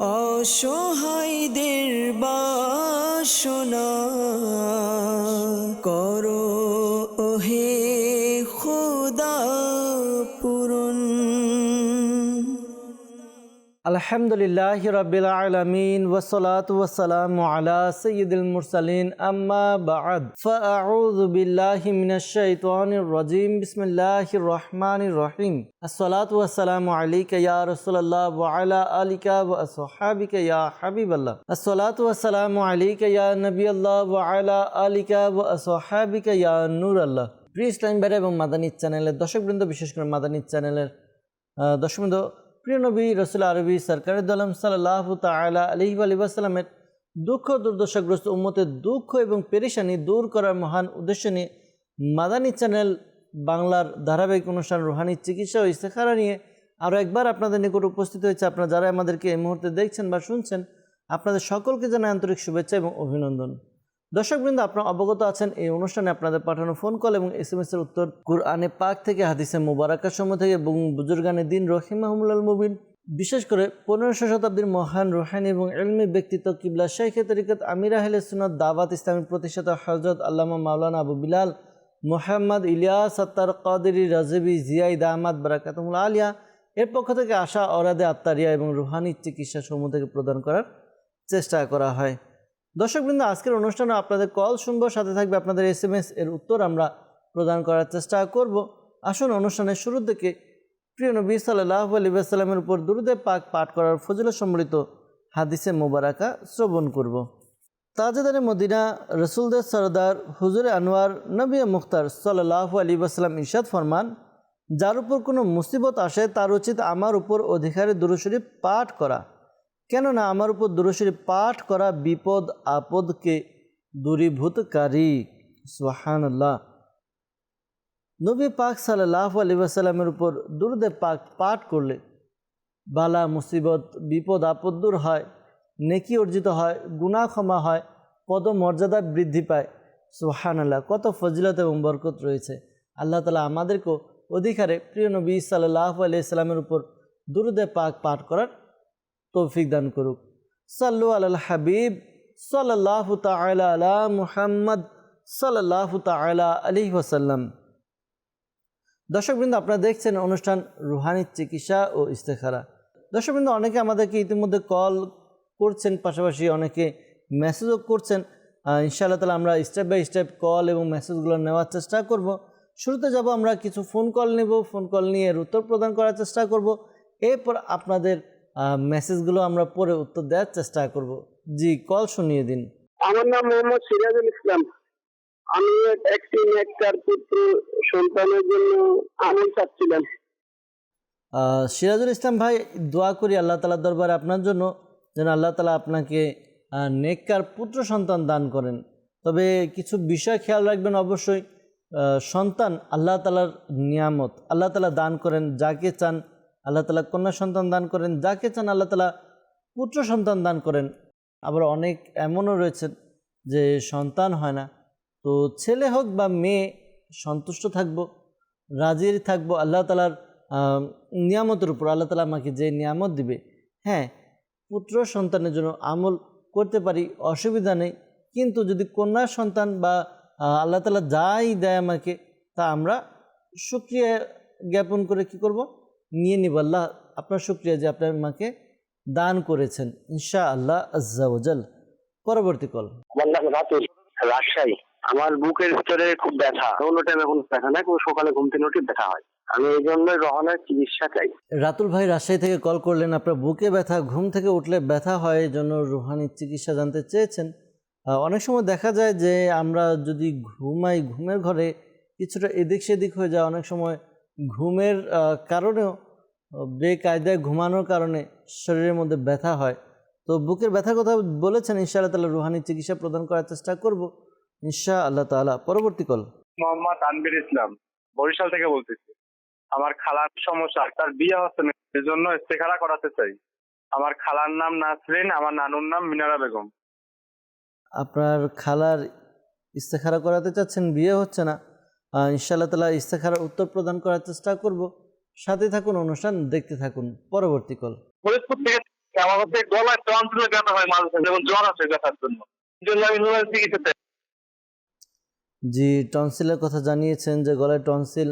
অসহায়দের বাসনা করো ওহে খোদা পূরণ। আলহামদুলিল্লাহি রাব্বিল আলামিন ওয়াসসালাতু ওয়াসসালামু আলা সাইয়্যিদিল মুরসালিন আম্মা বা'দ ফাআউযু বিল্লাহি মিনাশ শাইতানির রাজীম বিসমিল্লাহির রহমানির রহিম আসসালাতু ওয়াসসালামু আলাইকা ইয়া রাসূলুল্লাহ ওয়া আলা আলিকা ওয়া আসহাবিকা ইয়া হাবিবাল্লাহ আসসালাতু ওয়াসসালামু আলাইকা ইয়া নবিয়াল্লাহ ওয়া আলা আলিকা ওয়া আসহাবিকা ইয়া নূরাল্লাহ। প্রিয় ইসলাম ভাই এবং মাদানী চ্যানেলের দর্শকবৃন্দ, বিশেষ করে মাদানী চ্যানেলের দর্শকবৃন্দ, প্রিয় নবী রাসূল আরবি সরকারে দোলাম সাল্লাল্লাহু তাআলা আলাইহি ওয়া সাল্লামের দুঃখ দুর্দশাগ্রস্ত উম্মতের দুঃখ এবং পেরেশানি দূর করার মহান উদ্দেশ্য নিয়ে মাদানী চ্যানেল বাংলার ধারাবাহিক অনুষ্ঠান রুহানি চিকিৎসা ও ইস্তেখারা নিয়ে আরও একবার আপনাদের নিকট উপস্থিত হয়েছে। আপনারা যারা আমাদেরকে এই মুহূর্তে দেখছেন বা শুনছেন, আপনাদের সকলকে জানাই আন্তরিক শুভেচ্ছা এবং অভিনন্দন। দর্শকবৃন্দ, আপনারা অবগত আছেন এই অনুষ্ঠানে আপনাদের পাঠানো ফোন কল এবং SMS এর উত্তর কুরআনে পাক থেকে, হাদিসে মুবারাকার সমূহ থেকে এবং বুজুর্গানে দিন রহিমাহুমুল্লাল মুবিন, বিশেষ করে 1500 শতাব্দীর মহান রুহানি এবং ইলমি ব্যক্তিত্ব কিবলা শাইখে তরিকত আমির আহলে সুন্নাত দাওয়াত ইসলামী প্রতিষ্ঠাতা হযরত আল্লামা মাওলানা আবু বিলাল মুহাম্মদ ইলিয়াস আত্তার কাদেরী রাজবি জিয়াই দামাত বারাকাতুহুল আলিয়া এর পক্ষ থেকে আশা অরাদে আত্মারিয়া এবং রুহানি চিকিৎসা সমূহ থেকে প্রদান করার চেষ্টা করা হয়। দর্শকবৃন্দ, আজকের অনুষ্ঠানে আপনাদের কল শুনবো, সাথে থাকবে আপনাদের SMS এর উত্তর আমরা প্রদান করার চেষ্টা করব। আসুন অনুষ্ঠানের শুরুর দিকে প্রিয় নবী সাল্লাল্লাহু আলাইহি ওয়াসাল্লামের উপর দুরূদে পাক পাঠ করার ফজিলত সম্বলিত হাদিসে মুবারাকা শ্রবণ করব। তাজদারে মদিনা রসুলদের সরদার হুজুরে আনোয়ার নবী মুখতার সাল্লাল্লাহু আলাইহি ওয়াসাল্লাম ইরশাদ ফরমান, যার উপর কোনো মুসিবত আসে তার উচিত আমার উপর অধিকারে দুরূদ শরীফ পাঠ করা, কেননা আমার উপর দুরূদ শরীফ পাঠ করা বিপদ আপদকে দূরীভূতকারী। সুবহানাল্লাহ। নবী পাক সাল্লাল্লাহু আলাইহি ওয়াসাল্লামের উপর দুরূদে পাক পাঠ করলে বালা মুসিবত বিপদ আপদ দূর হয়, নেকি অর্জিত হয়, গুনাহ ক্ষমা হয়, পদমর্যাদা বৃদ্ধি পায়। সুবহানাল্লাহ, কত ফজিলত এবং বরকত রয়েছে। আল্লাহ তাআলা আমাদেরকেও অধিকারে প্রিয় নবী সাল্লাল্লাহু আলাইহি ওয়াসাল্লামের উপর দুরূদে পাক পাঠ করার তৌফিক দান করুক। সাল্লু আলাল হাবিব সাল্লাল্লাহু তাআলা আলা মুহাম্মদ সাল্লাল্লাহু তাআলা আলাইহি ওয়াসাল্লাম। দর্শকবৃন্দ, আপনারা দেখছেন অনুষ্ঠান রুহানি চিকিৎসা ও ইস্তেখারা। দর্শকবৃন্দ, অনেকে আমাদেরকে ইতিমধ্যে কল করছেন, পাশাপাশি অনেকে মেসেজও করছেন। ইনশাআল্লাহ তাআলা আমরা স্টেপ বাই স্টেপ কল এবং মেসেজগুলো নেওয়ার চেষ্টা করব। শুরুতে যাব আমরা কিছু ফোন কল নেব, ফোন কল নিয়ে এর উত্তর প্রদান করার চেষ্টা করব। এরপর আপনাদের মেসেজগুলো আমরা পরে উত্তর দেওয়ার চেষ্টা করব। জি, কল শুনিয়ে দিন। আমার নাম মোহাম্মদ সিরাজুল ইসলাম। আমি একটি নেককার পুত্র সন্তানের জন্য আমল চাচ্ছিলাম। সিরাজুল ইসলাম ভাই, দোয়া করি আল্লাহ তাআলার দরবারে আপনার জন্য যেন আল্লাহ তাআলা আপনাকে নেককার পুত্র সন্তান দান করেন। তবে কিছু বিষয় খেয়াল রাখবেন অবশ্যই। সন্তান আল্লাহ তাআলার নিয়ামত, আল্লাহ তাআলা দান করেন যাকে চান। আল্লাহ তাআলা কন্যা সন্তান দান করেন যাকে চান, আল্লাহ তাআলা পুত্র সন্তান দান করেন। আবার অনেক এমনও রয়েছেন যে সন্তান হয় না, তো ছেলে হোক বা মেয়ে সন্তুষ্ট থাকবো, রাজি থাকবো আল্লাহ তাআলার নিয়ামতের উপর। আল্লাহ তাআলা আমাকে যে নিয়ামত দিবে, হ্যাঁ, পুত্র সন্তানের জন্য আমল করতে পারি, অসুবিধা নেই। কিন্তু যদি কন্যা সন্তান বা আল্লাহ তাআলা যাই দেয় আমাকে, তা আমরা শুকরিয়া জ্ঞাপন করে কি করব, নিয়ে নিব। আল্লাহ আপনার শুকরিয়া যে আপনি আমাকে দান করেছেন, ইনশাআল্লাহ আজ্জা ওয়াজাল। পরবর্তী কল। রাজশাহী। আমার বুকের ভিতরে খুব ব্যথা, অন্য টাইমে কোনো ব্যথা নাই, কোনো সকালে ঘুম থেকে উঠে ব্যথা হয়। আমি এই জন্যই রহনের চিকিৎসা চাই। রাতুল ভাই রাজশাহী থেকে কল করলেন, আপনার বুকে ব্যথা, ঘুম থেকে উঠলে ব্যথা হয়, এই জন্য রুহানি চিকিৎসা জানতে চেয়েছেন। অনেক সময় দেখা যায় যে আমরা যদি ঘুমাই, ঘুমের ঘরে কিছুটা এদিক সেদিক হয়ে যায়। অনেক সময় ঘুমের কারণেও, বেকায়দায় ঘুমানোর কারণে শরীরের মধ্যে ব্যথা হয়। তো বুকের ব্যথার কথা বলেছেন, ইনশাআল্লাহ তাআলা রুহানি চিকিৎসা প্রদান করার চেষ্টা করব ইনশাআল্লাহ তাআলা। পরবর্তী কল। মোহাম্মদ তানভীর ইসলাম, বরিশাল থেকে বলতেছি। আমার খালার সমস্যা, তার বিয়ে হচ্ছে না, এজন্য ইস্তেখারা করাতে চাই। আমার খালার নাম নাসরিন, আমার নানুর নাম মিনারা বেগম। আপনার খালার ইস্তেখারা করাতে চাচ্ছেন, বিয়ে হচ্ছে না, ইনশাআল্লাহ তাআলা ইস্তেখারার উত্তর প্রদান করার চেষ্টা করব। সাথে থাকুন, অনুষ্ঠান দেখতে থাকুন। পরবর্তী কল। ফরিদপুর থেকে আমার হচ্ছে গলায় টনসিলে ব্যথা হয় মাঝে মাঝে, যেমন জ্বর আছে ব্যথার জন্য, এই জন্য আমি নুরানি চিকিৎসা। জি, টনসিলের কথা জানিয়েছেন যে গলায় টনসিল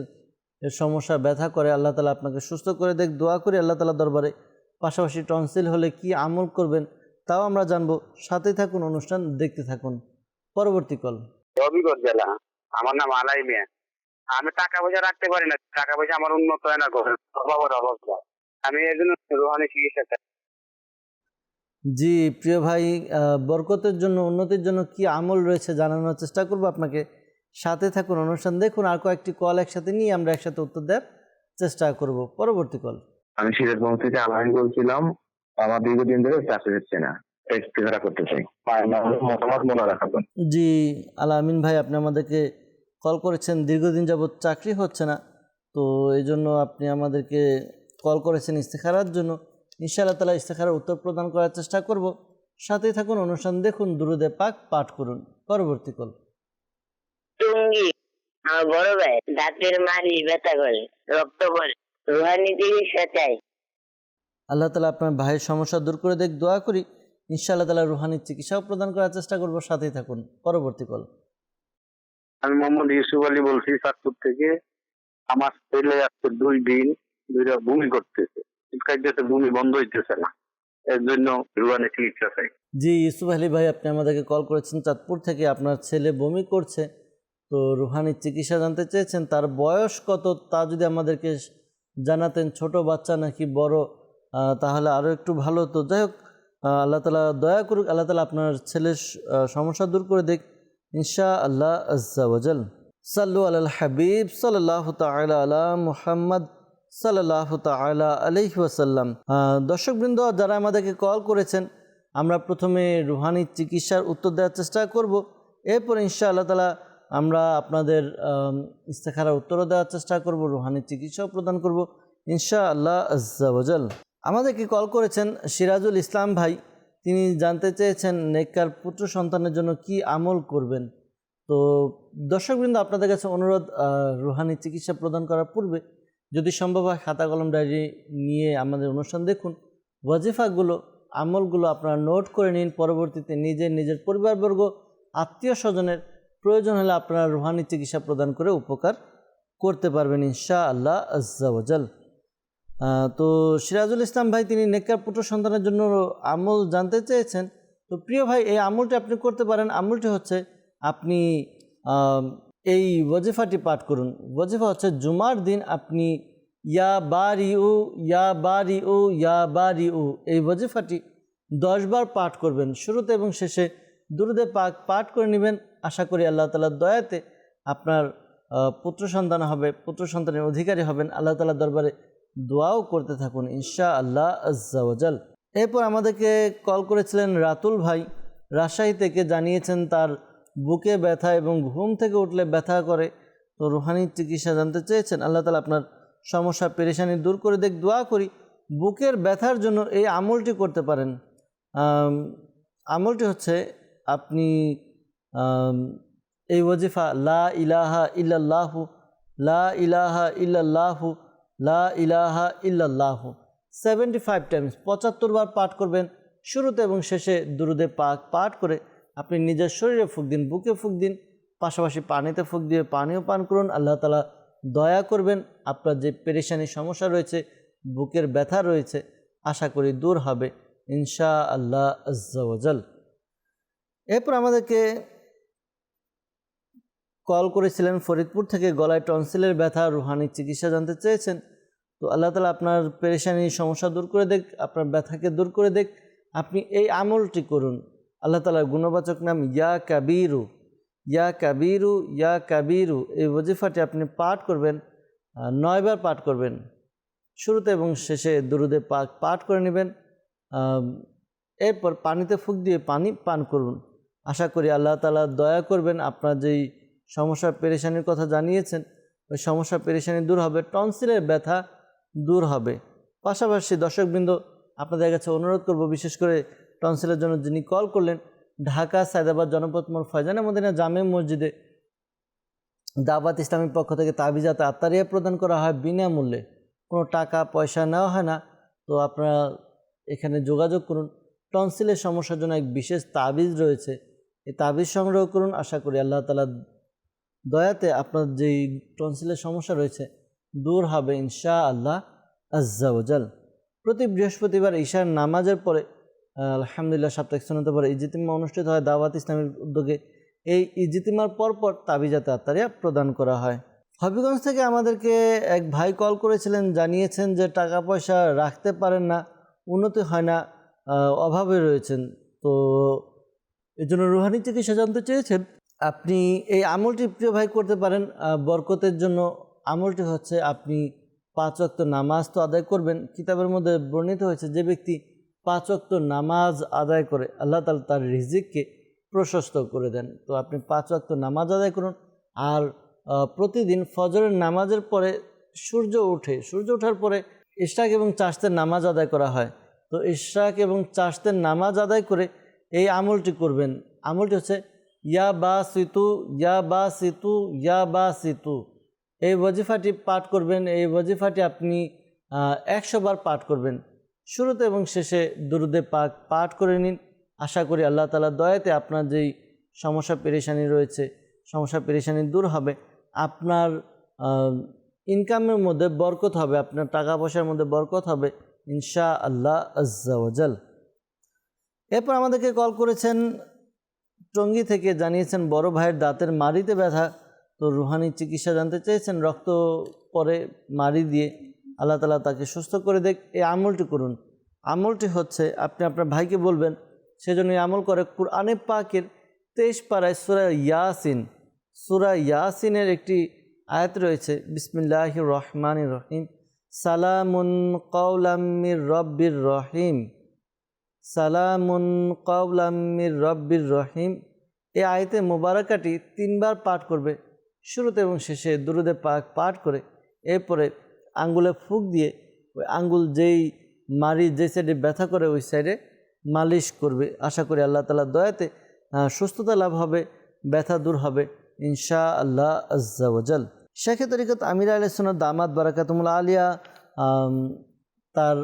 এর সমস্যা ব্যথা করে, আল্লাহ তালা আপনাকে সুস্থ করে দেখ, দোয়া করি আল্লাহ তালা দরবারে। পাশাপাশি টনসিল হলে কি আমল করবেন তাও আমরা জানবো, সাথেই থাকুন, অনুষ্ঠান দেখতে থাকুন। পরবর্তী কল। হবিগঞ্জ জেলা। আমার নাম আলাই মিয়া। আমি টাকা পয়সা রাখতে পারি না, টাকা পয়সা আমার উন্নত হয় না, অভাবের অবস্থা। আমি এই জন্য রুহানি চিকিৎসা চাই। জি প্রিয় ভাই, বরকতের জন্য, উন্নতির জন্য কি আমল রয়েছে জানানোর চেষ্টা করব আপনাকে, সাথে থাকুন, অনুষ্ঠান দেখুন। আর কয়েকটি কল একসাথে নিয়ে আমরা একসাথে উত্তর দেওয়ার চেষ্টা করব। পরবর্তী কল। আমি সিরাজগঞ্জ থেকে আলাইন বলছিলাম। আমার দীর্ঘদিন ধরে চাকরি হচ্ছে না, ইস্তেখারা করতে চাই। মতামত মনে রাখাবেন। জি আলামিন ভাই, আপনি আমাদেরকে কল করেছেন, দীর্ঘদিন যাবৎ চাকরি হচ্ছে না, তো এই জন্য আপনি আমাদেরকে কল করেছেন ইস্তেখারার জন্য। ইনশাআল্লাহ তাআলা ইস্তেখারার উত্তর প্রদান করার চেষ্টা করব। সাথেই থাকুন, অনুষ্ঠান দেখুন, দুরুদে পাক পাঠ করুন। পরবর্তী কল। টুঙ্গি, আমার বড় ভাই দাঁতের মাড়ি ব্যথা করে, রক্ত পড়ে, রুহানি চিকিৎসা চাই। আল্লাহ তাআলা আপনার ভাইয়ের সমস্যা দূর করে দেখ, দোয়া করি। ইনশাআল্লাহ তাআলা রুহানি চিকিৎসাও প্রদান করার চেষ্টা করব, সাথেই থাকুন। পরবর্তী কল। আমি মোহাম্মদ ইউসুফ আলী বলছি চাঁদপুর থেকে। আমার ছেলে আজকে 2 দিন ধরে বমি করতেছে, চিৎকারতেছে, বমি বন্ধ হইতেছে না। এর জন্য রুহানি চিকিৎসা চাই। জি ইউসুফ আলী ভাই, আপনি আমাদেরকে কল করেছেন চাঁদপুর থেকে, আপনার ছেলে বমি করছে, তো রুহানি চিকিৎসা জানতে চেয়েছেন। তার বয়স কত তা যদি আমাদেরকে জানাতেন, ছোট বাচ্চা নাকি বড়, তাহলে আরও একটু ভালো হতো। যাই হোক, আল্লাহ তাআলা দয়া করুক, আল্লাহ তাআলা আপনার ছেলের সমস্যা দূর করে দেখ ইনশাআল্লাহ আজ্জা ওয়াজাল। সাল্লু আলাল হাবিব সাল্লাল্লাহু তাআলা আলা মুহাম্মদ সাল্লাল্লাহু তাআলা আলাইহি ওয়াসাল্লাম। দর্শকবৃন্দ, যারা আমাদেরকে কল করেছেন, আমরা প্রথমে রুহানি চিকিৎসার উত্তর দেওয়ার চেষ্টা করব, এরপর ইনশাআল্লাহ তাআলা আমরা আপনাদের ইস্তেখারার উত্তরও দেওয়ার চেষ্টা করব, রুহানি চিকিৎসাও প্রদান করব ইনশাআল্লাহ আজ্জা ওয়াজাল। আমাদেরকে কল করেছেন সিরাজুল ইসলাম ভাই, তিনি জানতে চেয়েছেন নেককার পুত্র সন্তানের জন্য কি আমল করবেন। তো দর্শকবৃন্দ, আপনাদের কাছে অনুরোধ, রুহানি চিকিৎসা প্রদান করার পূর্বে যদি সম্ভব হয় খাতা কলম ডায়েরি নিয়ে আমাদের অনুষ্ঠান দেখুন, ওয়াজিফাগুলো, আমলগুলো আপনারা নোট করে নিন। পরবর্তীতে নিজের পরিবারবর্গ, আত্মীয় স্বজনের প্রয়োজন হলে আপনারা রুহানি চিকিৎসা প্রদান করে উপকার করতে পারবেন ইনশাআল্লাহ আজ্জা ওয়াজাল। তো সিরাজুল ইসলাম ভাই, তিনি নেককার পুত্র সন্তানের জন্য আমল জানতে চেয়েছেন। তো প্রিয় ভাই, এই আমলটি আপনি করতে পারেন। আমলটি হচ্ছে, আপনি এই ওয়াজিফাটি পাঠ করুন। ওয়াজিফা হচ্ছে, জুমার দিন আপনি ইয়া বারিউ ইয়া বারিউ ইয়া বারিউ এই ওয়াজিফাটি 10 বার পাঠ করবেন। শুরুতে এবং শেষে দুরুদে পাক পাঠ করে নেবেন। আশা করি আল্লাহ তাআলার দয়াতে আপনার পুত্র সন্তান হবে, পুত্র সন্তানের অধিকারী হবেন। আল্লাহ তাআলার দরবারে দোয়াও করতে থাকুন ইনশাআল্লাহ আজ্জা ওয়াজাল। এরপর আমাদেরকে কল করেছিলেন রাতুল ভাই, রাজশাহী থেকে, জানিয়েছেন তার বুকে ব্যথা এবং ঘুম থেকে উঠলে ব্যথা করে, তো রুহানি চিকিৎসা জানতে চেয়েছেন। আল্লাহ তাআলা আপনার সমস্যা পেরেশানি দূর করে দেখ, দোয়া করি। বুকের ব্যথার জন্য এই আমলটি করতে পারেন। আমলটি হচ্ছে, আপনি এই ওয়াজিফা লা ইলাহা ইল্লাল্লাহু লা ইলাহা ইল্লাল্লাহু লা ইলাহা ইল্লাল্লাহু 75 টাইমস 75 বার পাঠ করবেন। শুরুতে এবং শেষে দুরুদে পাক পাঠ করে আপনি নিজের শরীরে ফুঁক দিন, বুকে ফুঁক দিন, পাশাপাশি পানিতে ফুঁক দিয়ে পানিও পান করুন। আল্লাহ তাআলা দয়া করবেন, আপনার যে পেরেশানি সমস্যা রয়েছে, বুকের ব্যথা রয়েছে, আশা করি দূর হবে ইনশাআল্লাহ আজ্জা ওয়াজাল। এরপর আমাদেরকে কল করেছিলেন ফরিদপুর থেকে, গলায় টনসিলের ব্যথা, রুহানি চিকিৎসা জানতে চেয়েছেন। তো আল্লাহ তাআলা আপনার পেরেশানি সমস্যা দূর করে দেখ, আপনার ব্যথাকে দূর করে দেখ। আপনি এই আমলটি করুন। আল্লাহ তাআলার গুণবাচক নাম ইয়া কাবীরু ইয়া কাবীরু ইয়া কাবীরু, এই ওয়াজিফাটি আপনি পাঠ করবেন, 9 বার পাঠ করবেন। শুরুতে এবং শেষে দুরুদে পাক পাঠ করে নেবেন। এরপর পানিতে ফুঁক দিয়ে পানি পান করুন। আশা করি আল্লাহ তাআলা দয়া করবেন, আপনার যেই সমস্যা পেরেশানির কথা জানিয়েছেন ওই সমস্যা পেরেশানি দূর হবে, টনসিলের ব্যথা দূর হবে। পাশাপাশি দর্শকবৃন্দ, আপনাদের কাছে অনুরোধ করব, বিশেষ করে টনসিলের জন্য যিনি কল করলেন, ঢাকা সায়দাবাদ জনপথ মোড় ফয়জানে মদিনা জামে মসজিদে দাওয়াত ইসলামীর পক্ষ থেকে তাবিজাত আত্তারিয়া প্রদান করা হয় বিনামূল্যে, কোনো টাকা পয়সা নেওয়া হয় না। তো আপনারা এখানে যোগাযোগ করুন। টনসিলের সমস্যার জন্য এক বিশেষ তাবিজ রয়েছে, এই তাবিজ সংগ্রহ করুন। আশা করি আল্লাহ তাআলা দয়াতে আপনার যেই টনসিলের সমস্যা রয়েছে দূর হবে ইনশাআল্লাহ আজ্জা ওয়াজাল। প্রতি বৃহস্পতিবার ঈশার নামাজের পরে আলহামদুলিল্লাহ সাপ্তাহিক সুন্নতের পরে ইজতিমা অনুষ্ঠিত হয় দাওয়াত ইসলামের উদ্যোগে। এই ইজতিমার পরপর তাবিজাতে আত্মারিয়া প্রদান করা হয়। হবিগঞ্জ থেকে আমাদেরকে এক ভাই কল করেছিলেন, জানিয়েছেন যে টাকা পয়সা রাখতে পারেন না, উন্নতি হয় না, অভাবে রয়েছেন। তো এই জন্য রুহানি চিকিৎসা জানতে চেয়েছেন। আপনি এই আমলটি প্রিয় ভাই করতে পারেন বরকতের জন্য। আমলটি হচ্ছে আপনি 5 ওয়াক্ত নামাজ তো আদায় করবেন। কিতাবের মধ্যে বর্ণিত হয়েছে যে ব্যক্তি 5 ওয়াক্ত নামাজ আদায় করে আল্লাহ তাআলা তার রিজিককে প্রশস্ত করে দেন। তো আপনি 5 ওয়াক্ত নামাজ আদায় করুন। আর প্রতিদিন ফজরের নামাজের পরে সূর্য ওঠার পরে ইশরাক এবং চাশতের নামাজ আদায় করা হয়। তো ইশরাক এবং চাশতের নামাজ আদায় করে এই আমলটি করবেন। আমলটি হচ্ছে ইয়া বাসিতু ইয়া বাসিতু ইয়া বাসিতু, এই ওয়াজিফাটি পাঠ করবেন। এই ওয়াজিফাটি আপনি 100 বার পাঠ করবেন। শুরুতে এবং শেষে দুরুদে পাক পাঠ করে নিন। আশা করি আল্লাহ তাআলার দয়াতে আপনার যেই সমস্যা পেরেশানি রয়েছে সমস্যা পেরেশানি দূর হবে। আপনার ইনকামের মধ্যে বরকত হবে, আপনার টাকা পয়সার মধ্যে বরকত হবে ইনশাআল্লাহ আজ্জা ওয়াজাল। এরপর আমাদেরকে কল করেছেন টঙ্গী থেকে, জানিয়েছেন বড় ভাইয়ের দাঁতের মাড়িতে ব্যথা। তো রুহানি চিকিৎসা জানতে চেয়েছেন, রক্ত পরে মাড়ি দিয়ে আল্লাহ তাআলা তাকে সুস্থ করে দেখ। এই আমলটি করুন। আমলটি হচ্ছে আপনি আপনার ভাইকে বলবেন, সেজন্য এই আমল করে কুরআনে পাকের 23 পারায় সূরা ইয়াসিনের একটি আয়াত রয়েছে, বিসমিল্লাহির রহমানির রহিম, সালামুন কাওলাম মির রব্বির রহিম, সালামুন কাওলাম মির রব্বির রহিম। এই আয়াতে মোবারকাটি 3 বার পাঠ করবে, শুরুতে এবং শেষে দুরুদে পাক পাঠ করে। এরপরে আঙ্গুলে ফুঁক দিয়ে ওই আঙ্গুল যেই মারি যে সাইডে ব্যথা করে ওই সাইডে মালিশ করবে। আশা করি আল্লাহ তাআলার দয়াতে সুস্থতা লাভ হবে, ব্যথা দূর হবে ইনশাআল্লাহ আজ্জা ওয়াজাল। শেখে তরিকত আমির আহলে সুন্নাত দামাত বারাকাতুহুল আলিয়া তার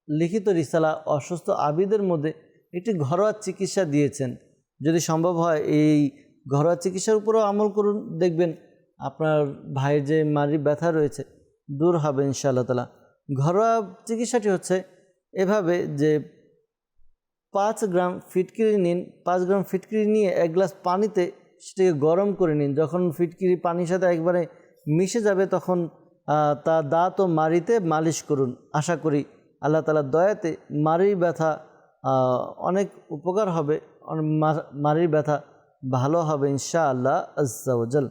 লিখিত রিসালা অসুস্থ আবিদের মধ্যে একটি ঘরোয়া চিকিৎসা দিয়েছেন। যদি সম্ভব হয় এই ঘরোয়া চিকিৎসার উপরেও আমল করুন, দেখবেন আপনার ভাইয়ের যে মারি ব্যথা রয়েছে দূর হবে ইনশাআল্লাহ তাআলা। ঘরোয়া চিকিৎসাটি হচ্ছে এভাবে যে 5 গ্রাম ফিটকিরি নিন, 5 গ্রাম ফিটকিরি নিয়ে 1 গ্লাস পানিতে সেটাকে গরম করে নিন। যখন ফিটকিরি পানির সাথে একবারে মিশে যাবে তখন তা দাঁত ও মাড়িতে মালিশ করুন। আশা করি আল্লাহ তাআলার দয়াতে মাড়ির ব্যথা অনেক উপকার হবে, মাড়ির ব্যথা ভালো হবে ইনশাআল্লাহ আজ্জা ওয়াজাল।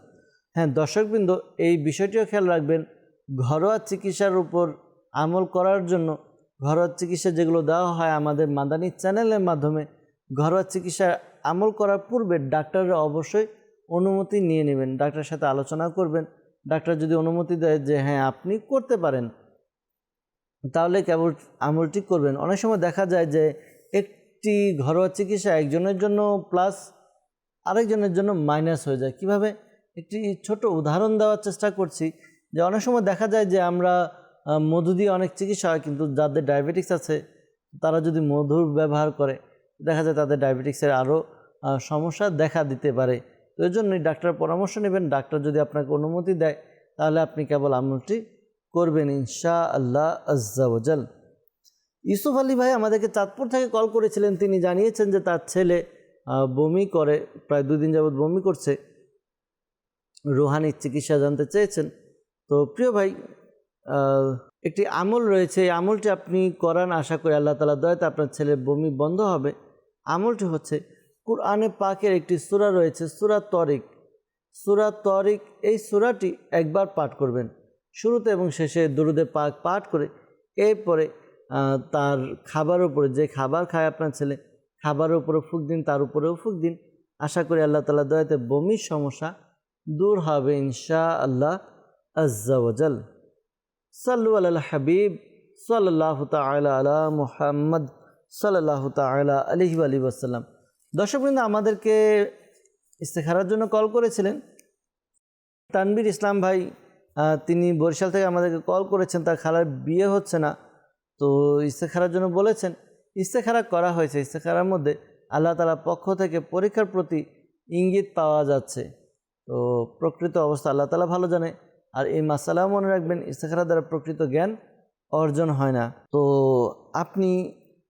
হ্যাঁ দর্শকবৃন্দ, এই বিষয়টিও খেয়াল রাখবেন, ঘরোয়া চিকিৎসার উপর আমল করার জন্য ঘরোয়া চিকিৎসা যেগুলো দেওয়া হয় আমাদের মাদানী চ্যানেলের মাধ্যমে, ঘরোয়া চিকিৎসা আমল করার পূর্বে ডাক্তাররা অবশ্যই অনুমতি নিয়ে নেবেন, ডাক্তারের সাথে আলোচনা করবেন। ডাক্তার যদি অনুমতি দেয় যে হ্যাঁ আপনি করতে পারেন, তাহলে কেবল আমলটি করবেন। অনেক সময় দেখা যায় যে একটি ঘরোয়া চিকিৎসা একজনের জন্য প্লাস আরেকজনের জন্য মাইনাস হয়ে যায়। কিভাবে? একটি ছোট উদাহরণ দেওয়ার চেষ্টা করছি যে অনেক সময় দেখা যায় যে আমরা মধু দিয়ে অনেক চিকিৎসা হয়, কিন্তু যাদের ডায়াবেটিক্স আছে তারা যদি মধুর ব্যবহার করে দেখা যায় তাদের ডায়াবেটিক্সের আরও সমস্যা দেখা দিতে পারে। তো এই জন্যই ডাক্তারের পরামর্শ নেবেন। ডাক্তার যদি আপনাকে অনুমতি দেয় তাহলে আপনি কেবল আমলটি করবেন ইনশাআল্লাহ আজ্জা ওয়াজাল। ইউসুফ আলী ভাই আমাদেরকে চাঁদপুর থেকে কল করেছিলেন। তিনি জানিয়েছেন যে তার ছেলে বমি করে, প্রায় 2 দিন যাবৎ বমি করছে, রুহানি চিকিৎসা জানতে চেয়েছেন। তো প্রিয় ভাই, একটি আমল রয়েছে, এই আমলটি আপনি করান। আশা করি আল্লাহ তাআলার দয়াতে আপনার ছেলের বমি বন্ধ হবে। আমলটি হচ্ছে কুরআনে পাকের একটি সূরা রয়েছে, সূরা তরিক। এই সূরাটি 1 বার পাঠ করবেন, শুরুতে এবং শেষে দুরুদে পাক পাঠ করে। এরপরে তার খাবারের উপরে, যে খাবার খায় আপনার ছেলে, খাবারের উপরে ফুঁক দিন, তার উপরেও ফুঁক দিন। আশা করি আল্লাহ তাআলার দয়াতে বমির সমস্যা দূর হবে ইনশাআল্লাহ আজ্জা ওয়াজাল। সাল্লু আলাল হাবিব সাল্লাল্লাহু তাআলা আলা মুহাম্মদ সাল্লাল্লাহু তাআলা আলাইহি ওয়া আলিহি ওয়াসাল্লাম। দর্শকবৃন্দ, আমাদেরকে ইস্তেখারার জন্য কল করেছিলেন তানবীর ইসলাম ভাই। তিনি বরিশাল থেকে আমাদেরকে কল করেছেন, তার খালার বিয়ে হচ্ছে না, তো ইস্তেখারার জন্য বলেছেন। ইস্তেখারা করা হয়েছে, ইস্তেখারার মধ্যে আল্লাহ তাআলার পক্ষ থেকে পরীক্ষার প্রতি ইঙ্গিত পাওয়া যাচ্ছে। তো প্রকৃত অবস্থা আল্লাহ তাআলা ভালো জানে। আর এই মাসালাও মনে রাখবেন, ইস্তেখারা দ্বারা প্রকৃত জ্ঞান অর্জন হয় না। তো আপনি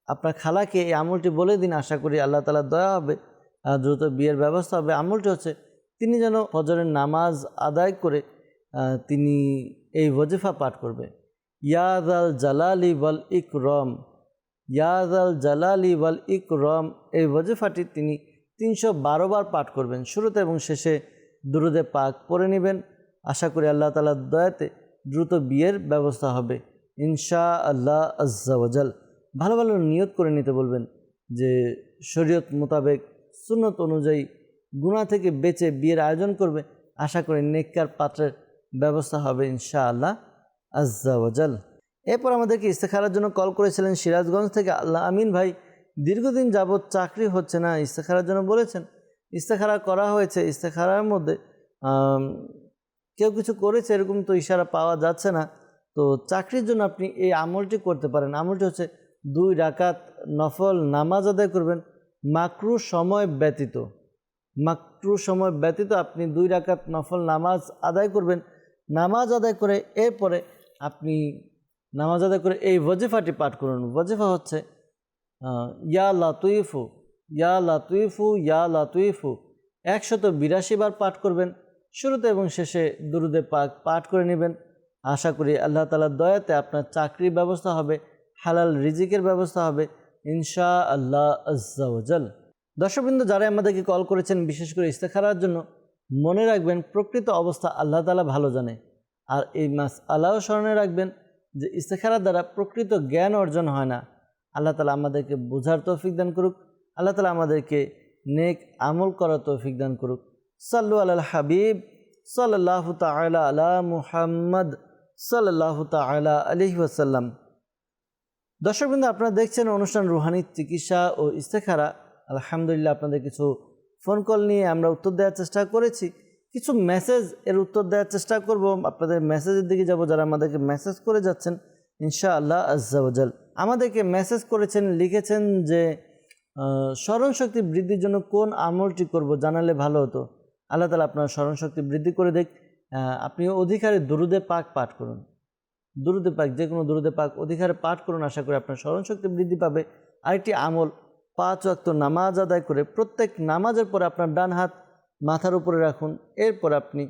আপনার খালাকে এই আমলটি বলে দিন, আশা করি আল্লাহ তাআলার দয়া হবে, দ্রুত বিয়ের ব্যবস্থা হবে। আমলটি হচ্ছে তিনি যেন ফজরের নামাজ আদায় করে তিনি এই ওয়াজিফা পাঠ করবে, ইয়া যাল জালালি ওয়াল ইকরাম, ইয়া যাল জালালি ওয়াল ইকরাম। এই ওয়াজিফাটি তিনি 312 বার পাঠ করবেন, শুরুতে এবং শেষে দুরুদে পাক পড়ে নেবেন। আশা করি আল্লাহ তাআলার দয়াতে দ্রুত বিয়ের ব্যবস্থা হবে ইনশাআল্লাহ আজ্জা ওয়াজাল। ভালো ভালো নিয়ত করে নিতে বলবেন যে শরীয়ত মোতাবেক সুন্নত অনুযায়ী গুনাহ থেকে বেঁচে বিয়ের আয়োজন করবে। আশা করি নেককার পাত্রের ব্যবস্থা হবে ইনশাআল্লাহ আজ্জা ওয়াজাল। এরপর আমাদেরকে ইস্তেখারার জন্য কল করেছিলেন সিরাজগঞ্জ থেকে আল্লাহ আমিন ভাই। দীর্ঘদিন যাবৎ চাকরি হচ্ছে না, ইস্তেখারার জন্য বলেছেন। ইস্তেখারা করা হয়েছে, ইস্তেখারার মধ্যে কেউ কিছু করেছে এরকম তো ইশারা পাওয়া যাচ্ছে না। তো চাকরির জন্য আপনি এই আমলটি করতে পারেন। আমলটি হচ্ছে 2 রাকাত নফল নামাজ আদায় করবেন মাকরু সময় ব্যতীত। মাকরু সময় ব্যতীত আপনি 2 রাকাত নফল নামাজ আদায় করবেন। নামাজ আদায় করে এরপরে আপনি নামাজ আদায় করে এই ওয়াজিফাটি পাঠ করুন। ওয়াজিফা হচ্ছে ইয়া লাতিফু, ইয়া লাতিফু, ইয়া লাতিফু 182 বার পাঠ করবেন। শুরুতে এবং শেষে দুরুদে পাক পাঠ করে নেবেন। আশা করি আল্লাহ তাআলার দয়াতে আপনার চাকরির ব্যবস্থা হবে, হালাল রিজিকের ব্যবস্থা হবে ইনশাআল্লাহ আজ্জা ওয়াজাল। দর্শকবৃন্দ, যারা আমাদেরকে কল করেছেন বিশেষ করে ইস্তেখারার জন্য, মনে রাখবেন প্রকৃত অবস্থা আল্লাহ তাআলা ভালো জানে। আর এই মাসআলাও স্মরণে রাখবেন যে ইস্তেখারার দ্বারা প্রকৃত জ্ঞান অর্জন হয় না। আল্লাহ তাআলা আমাদেরকে বোঝার তৌফিক দান করুক। আল্লাহ তাআলা আমাদেরকে নেক আমল করার তৌফিক দান করুক। সাল্লু আলাল হাবিব সাল্লাল্লাহু তাআলা আলা মুহাম্মদ সাল্লাল্লাহু তাআলা আলাইহি ওয়াসাল্লাম। দর্শকবৃন্দ, আপনারা দেখছেন অনুষ্ঠান রুহানি চিকিৎসা ও ইস্তেখারা। আলহামদুলিল্লাহ, আপনাদের কিছু ফোন কল নিয়ে আমরা উত্তর দেওয়ার চেষ্টা করেছি, কিছু মেসেজ এর উত্তর দেওয়ার চেষ্টা করব। আপনাদের মেসেজের দিকে যাব, যারা আমাদেরকে মেসেজ করে যাচ্ছেন ইনশাআল্লাহ আজ্জা ওয়াজাল। আমাদেরকে মেসেজ করেছেন, লিখেছেন যে স্মরণশক্তি বৃদ্ধির জন্য কোন আমলটি করব জানালে ভালো হতো। আল্লাহ তাআলা আপনার স্মরণশক্তি বৃদ্ধি করে দেখ। আপনি অধিকারে দুরুদে পাক পাঠ করুন, দুরুদে পাক, যে কোনো দুরুদে পাক অধিকারে পাঠ করুন। আশা করি আপনার স্মরণশক্তি বৃদ্ধি পাবে। আরেকটি আমল, 5 ওয়াক্ত নামাজ আদায় করে প্রত্যেক নামাজের পরে আপনার ডান হাত মাথার উপরে রাখুন। এরপর আপনি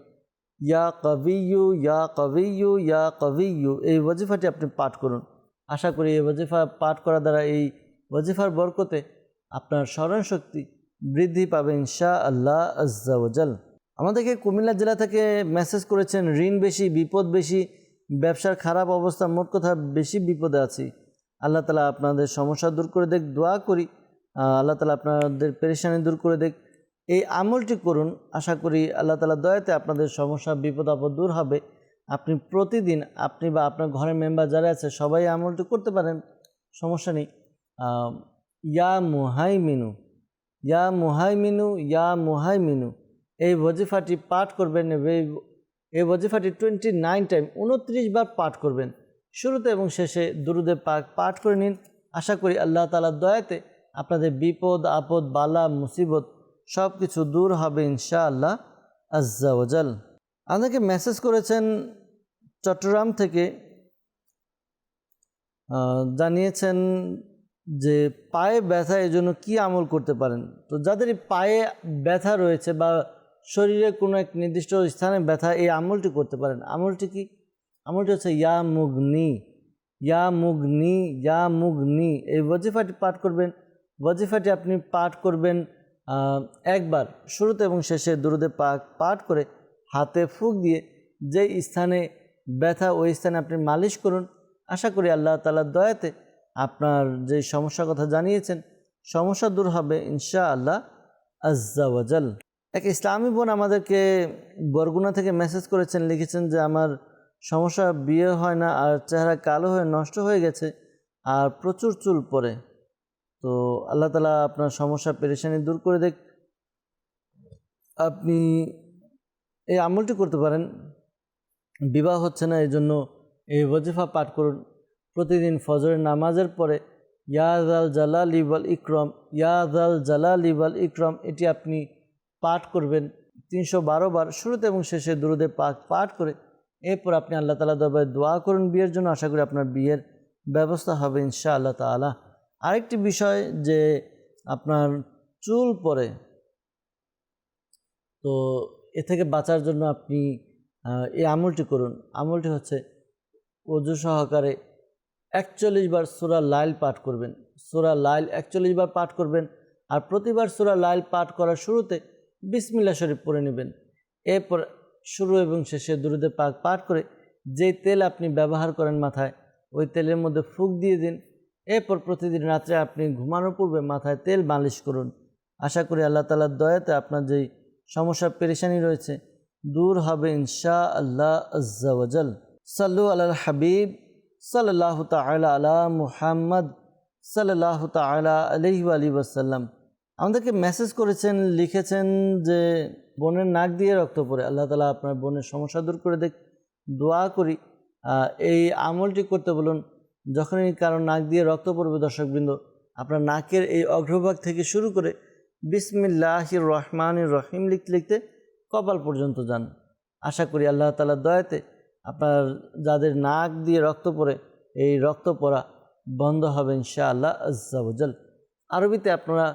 ইয়া কবিয়্যু, ইয়া কবিয়্যু, ইয়া কবিয়্যু এই ওয়াজিফাটি আপনি পাঠ করুন। আশা করি এই ওয়াজিফা পাঠ করা দ্বারা, এই ওয়াজিফার বরকতে আপনার স্মরণশক্তি বৃদ্ধি পাবে ইনশাআল্লাহ আজ্জা ওয়াজাল। আমাদেরকে কুমিল্লা জেলা থেকে মেসেজ করেছেন, ঋণ বেশি, বিপদ বেশি, ব্যবসার খারাপ অবস্থা, মোট কথা বেশি বিপদে আছি। আল্লাহ তাআলা আপনাদের সমস্যা দূর করে দেখ। দোয়া করি আল্লাহ তাআলা আপনাদের পেরেশানি দূর করে দেখ। এই আমলটি করুন। আশা করি আল্লাহ তাআলার দয়াতে আপনাদের সমস্যা বিপদ আপদ দূর হবে। আপনি প্রতিদিন, আপনি বা আপনার ঘরের মেম্বার যারা আছে সবাই আমলটি করতে পারেন, সমস্যা নেই। ইয়া মুহাইমিনু, ইয়া মুহাইমিনু, ইয়া মুহাইমিনু এই ওয়াজিফাটি পাঠ করবেন। এই ওয়াজিফাটি 29 টাইম 29 বার পাঠ করবেন। শুরুতে এবং শেষে দুরুদে পাক পাঠ করে নিন। আশা করি আল্লাহ তাআলার দয়াতে আপনাদের বিপদ আপদ বালা মুসিবত সব কিছু দূর হবে ইনশাআল্লাহ আজ্জা ওয়াজাল। আমাদেরকে মেসেজ করেছেন চট্টগ্রাম থেকে, জানিয়েছেন যে পায়ে ব্যথা, এই জন্য কী আমল করতে পারেন। তো যাদের পায়ে ব্যথা রয়েছে বা শরীরে কোনো এক নির্দিষ্ট স্থানে ব্যথা, এই আমলটি করতে পারেন। আমলটি কি? আমলটি হচ্ছে ইয়া মুগনি, ইয়া মুগনি, ইয়া মুগনি এই ওয়াজিফাটি পাঠ করবেন। ওয়াজিফাটি আপনি পাঠ করবেন একবার, শুরুতে এবং শেষে দুরুদে পাক পাঠ করে হাতে ফুঁক দিয়ে যে স্থানে ব্যথা ওই স্থানে আপনি মালিশ করুন। আশা করি আল্লাহ তাআলার দয়াতে আপনার যে সমস্যার কথা জানিয়েছেন সমস্যা দূর হবে ইনশাআল্লাহ আজ্জা ওয়াজাল। এক ইসলামী বোন আমাদেরকে বরগুনা থেকে মেসেজ করেছেন, লিখেছেন যে আমার সমস্যা, বিয়ে হয় না আর চেহারা কালো হয়ে নষ্ট হয়ে গেছে আর প্রচুর চুল পড়ে। তো আল্লাহ তাআলা আপনার সমস্যা পেরেশানি দূর করে দেখ। আপনি এই আমলটি করতে পারেন। বিবাহ হচ্ছে না, এই জন্য এই ওয়াজিফা পাঠ করুন। প্রতিদিন ফজরের নামাজের পরে ইয়াদাল জালালি ওয়াল ইকরাম, ইয়াদাল জালালি ওয়াল ইকরাম, এটি আপনি পাঠ করবেন 312 বার, শুরুতে এবং শেষে দুরুদে পাক পাঠ করে। এরপর আপনি আল্লাহ তাআলা দরবারে দোয়া করুন বিয়ের জন্য। আশা করি আপনার বিয়ের ব্যবস্থা হবে ইনশাআল্লাহ তাআলা। আরেকটি বিষয় যে আপনার চুল পড়ে, তো এ থেকে বাঁচার জন্য আপনি এই আমলটি করুন। আমলটি হচ্ছে ওযু সহকারে 41 বার সূরা লাইল পাঠ করবেন। সূরা লাইল 41 বার পাঠ করবেন, আর প্রতিবার সূরা লাইল পাঠ করার শুরুতে বিসমিল্লাহ শরীফ পড়ে নেবেন। এরপর শুরু এবং শেষে দুরুদে পাক পাঠ করে যেই তেল আপনি ব্যবহার করেন মাথায়, ওই তেলের মধ্যে ফুঁক দিয়ে দিন। এরপর প্রতিদিন রাত্রে আপনি ঘুমানোর পূর্বে মাথায় তেল মালিশ করুন। আশা করি আল্লাহ তাআলার দয়াতে আপনার যেই সমস্যা পেরেশানি রয়েছে দূর হবে ইনশাআল্লাহ আজ্জা ওয়া জাল। সাল্লু আলাল হাবিব সাল্লাল্লাহু তাআলা আলা মুহাম্মদ সাল্লাল্লাহু তাআলা আলাইহি ওয়া আলিহি ওয়াসাল্লাম। আমাদেরকে মেসেজ করেছেন, লিখেছেন যে বোনের নাক দিয়ে রক্ত পড়ে, আল্লাহ তাআলা আপনার বোনের সমস্যা দূর করে দেখ। দোয়া করি এই আমলটি করতে বলুন। যখনই কারো নাক দিয়ে রক্ত পড়বে দর্শকবৃন্দ, আপনার নাকের এই অগ্রভাগ থেকে শুরু করে বিসমিল্লাহির রহমানির রহিম লিখতে লিখতে কপাল পর্যন্ত যান। আশা করি আল্লাহ তাআলার দয়াতে আপনার যাদের নাক দিয়ে রক্ত পড়ে এই রক্ত পড়া বন্ধ হবে ইনশাআল্লাহ আজ্জা ওয়া জাল। আরবিতে আপনারা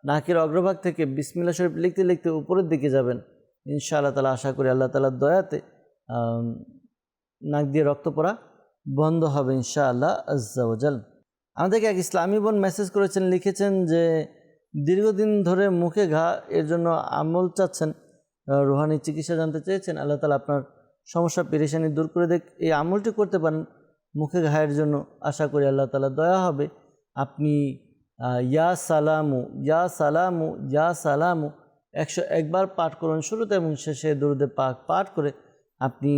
নাকের অগ্রভাগ থেকে বিসমিল্লাহ শরীফ লিখতে লিখতে উপরের দিকে যাবেন ইনশাআল্লাহ তাআলা। আশা করি আল্লাহ তাআলার দয়াতে নাক দিয়ে রক্ত পড়া বন্ধ হবে ইনশাআল্লাহ আজ্জা ওয়া জাল। আমাদেরকে এক ইসলামী বোন মেসেজ করেছেন, লিখেছেন যে দীর্ঘদিন ধরে মুখে ঘা, এর জন্য আমল চাচ্ছেন, রুহানি চিকিৎসা জানতে চেয়েছেন। আল্লাহ তাআলা আপনার সমস্যা পেরেশানি দূর করে দেখ। এই আমলটি করতে পারেন মুখে ঘায়ের জন্য। আশা করি আল্লাহ তাআলা দয়া হবে। আপনি ইয়া সালামু ইয়া সালামু ইয়া সালামু 101 বার পাঠ করুন শুরুতে এবং শেষে দুরুদে পাক পাঠ করে আপনি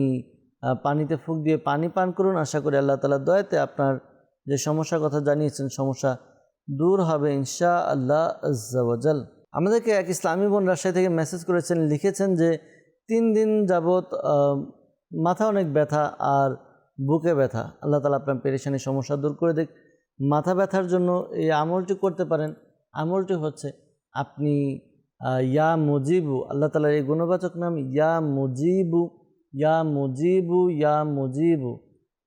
পানিতে ফুঁক দিয়ে পানি পান করুন। আশা করি আল্লাহ তাআলার দয়াতে আপনার যে সমস্যার কথা জানিয়েছেন সমস্যা দূর হবে ইনশাআল্লাহ আজ্জা ওয়া জাল। আমাদেরকে এক ইসলামী বোন রাজশাহী থেকে মেসেজ করেছেন, লিখেছেন যে 3 দিন যাবৎ মাথা অনেক ব্যথা আর বুকে ব্যথা। আল্লাহ তাআলা আপনার পেরেশানি সমস্যা দূর করে দেখ। মাথা ব্যথার জন্য এই আমলটি করতে পারেন। আমলটি হচ্ছে আপনি ইয়া মুজিবু, আল্লাহ তাআলার এই গুণবাচক নাম ইয়া মুজিবু ইয়া মুজিবু ইয়া মুজিবু,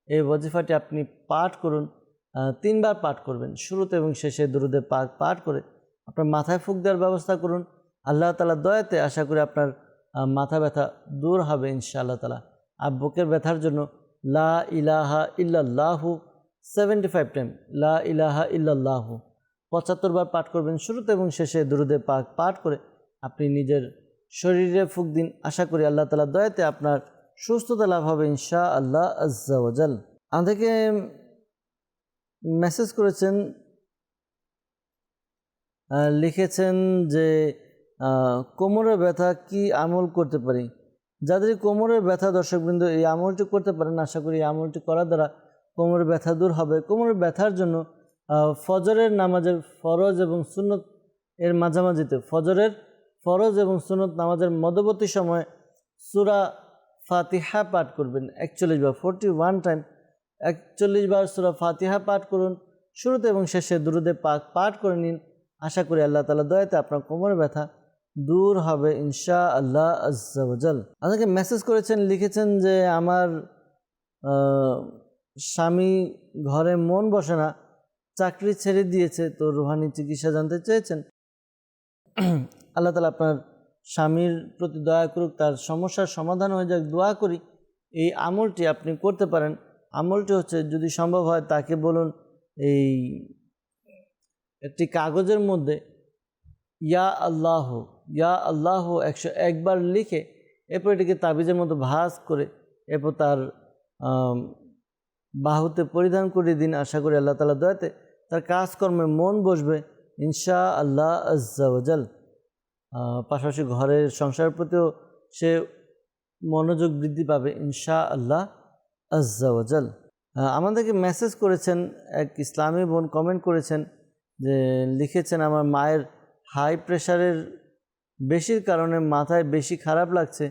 এই ওয়াজিফাটি আপনি পাঠ করুন। 3 বার পাঠ করবেন শুরুতে এবং শেষে দুরুদে পাক পাঠ করে আপনার মাথায় ফুঁক দেওয়ার ব্যবস্থা করুন। আল্লাহ তাআলার দয়াতে আশা করি আপনার মাথা ব্যথা দূর হবে ইনশাআল্লাহ তাআলা। আর বুকের ব্যথার জন্য লা ইলাহা ইল্লাল্লাহু 75 টাইম, লা ইলাহা ইল্লাল্লাহু 75 বার পাঠ করবেন শুরুতে এবং শেষে দুরুদে পাক পাঠ করে আপনি নিজের শরীরে ফুঁক দিন। আশা করি আল্লাহ তাআলার দয়াতে আপনার সুস্থতা লাভ হবে ইনশাআল্লাহ আজ্জা ওয়া জাল। আমাদেরকে মেসেজ করেছেন, লিখেছেন যে কোমরের ব্যথা কি আমল করতে পারি? যাদের কোমরের ব্যথা দর্শকবৃন্দ এই আমলটি করতে পারেন। আশা করি এই আমলটি করার দ্বারা কোমরের ব্যথা দূর হবে। কোমরের ব্যথার জন্য ফজরের নামাজের ফরজ এবং সুন্নত এর মাঝামাঝিতে, ফজরের ফরজ এবং সুন্নত নামাজের মধ্যবর্তী সময়ে সূরা ফাতিহা পাঠ করবেন 41 বার, 41 টাইম 41 বার সূরা ফাতিহা পাঠ করুন শুরুতে এবং শেষে দুরুদে পাক পাঠ করে নিন। আশা করি আল্লাহ তাআলার দয়াতে আপনার কোমরের ব্যথা দূর হবে ইনশাআল্লাহ আজ্জা ওয়া জাল। আমাকে মেসেজ করেছেন, লিখেছেন যে আমার স্বামী ঘরে মন বসে না, চাকরি ছেড়ে দিয়েছে, তো রুহানি চিকিৎসা জানতে চেয়েছেন। আল্লাহ তাআলা আপনার স্বামীর প্রতি দয়া করুক, তার সমস্যার সমাধান হয়ে যাক, দোয়া করি। এই আমলটি আপনি করতে পারেন। আমলটি হচ্ছে যদি সম্ভব হয় তাকে বলুন এই একটি কাগজের মধ্যে ইয়া আল্লাহ 101 বার লিখে এরপর এটিকে তাবিজের মতো ভাঁজ করে এরপর তার বাহুতে পরিধান করে দিন। আশা করি আল্লাহ তাআলার দয়াতে তার কাজকর্মে মন বসবে ইনশাআল্লাহ আজ্জা ওয়া জাল। পাশাপাশি ঘরের সংসারের প্রতিও সে মনোযোগ বৃদ্ধি পাবে ইনশাআল্লাহ আজ্জা ওয়া জাল। আমাদেরকে মেসেজ করেছেন এক ইসলামী বোন, কমেন্ট করেছেন যে লিখেছেন আমার মায়ের হাই প্রেশারের বেশির কারণে মাথায় বেশি খারাপ লাগছে,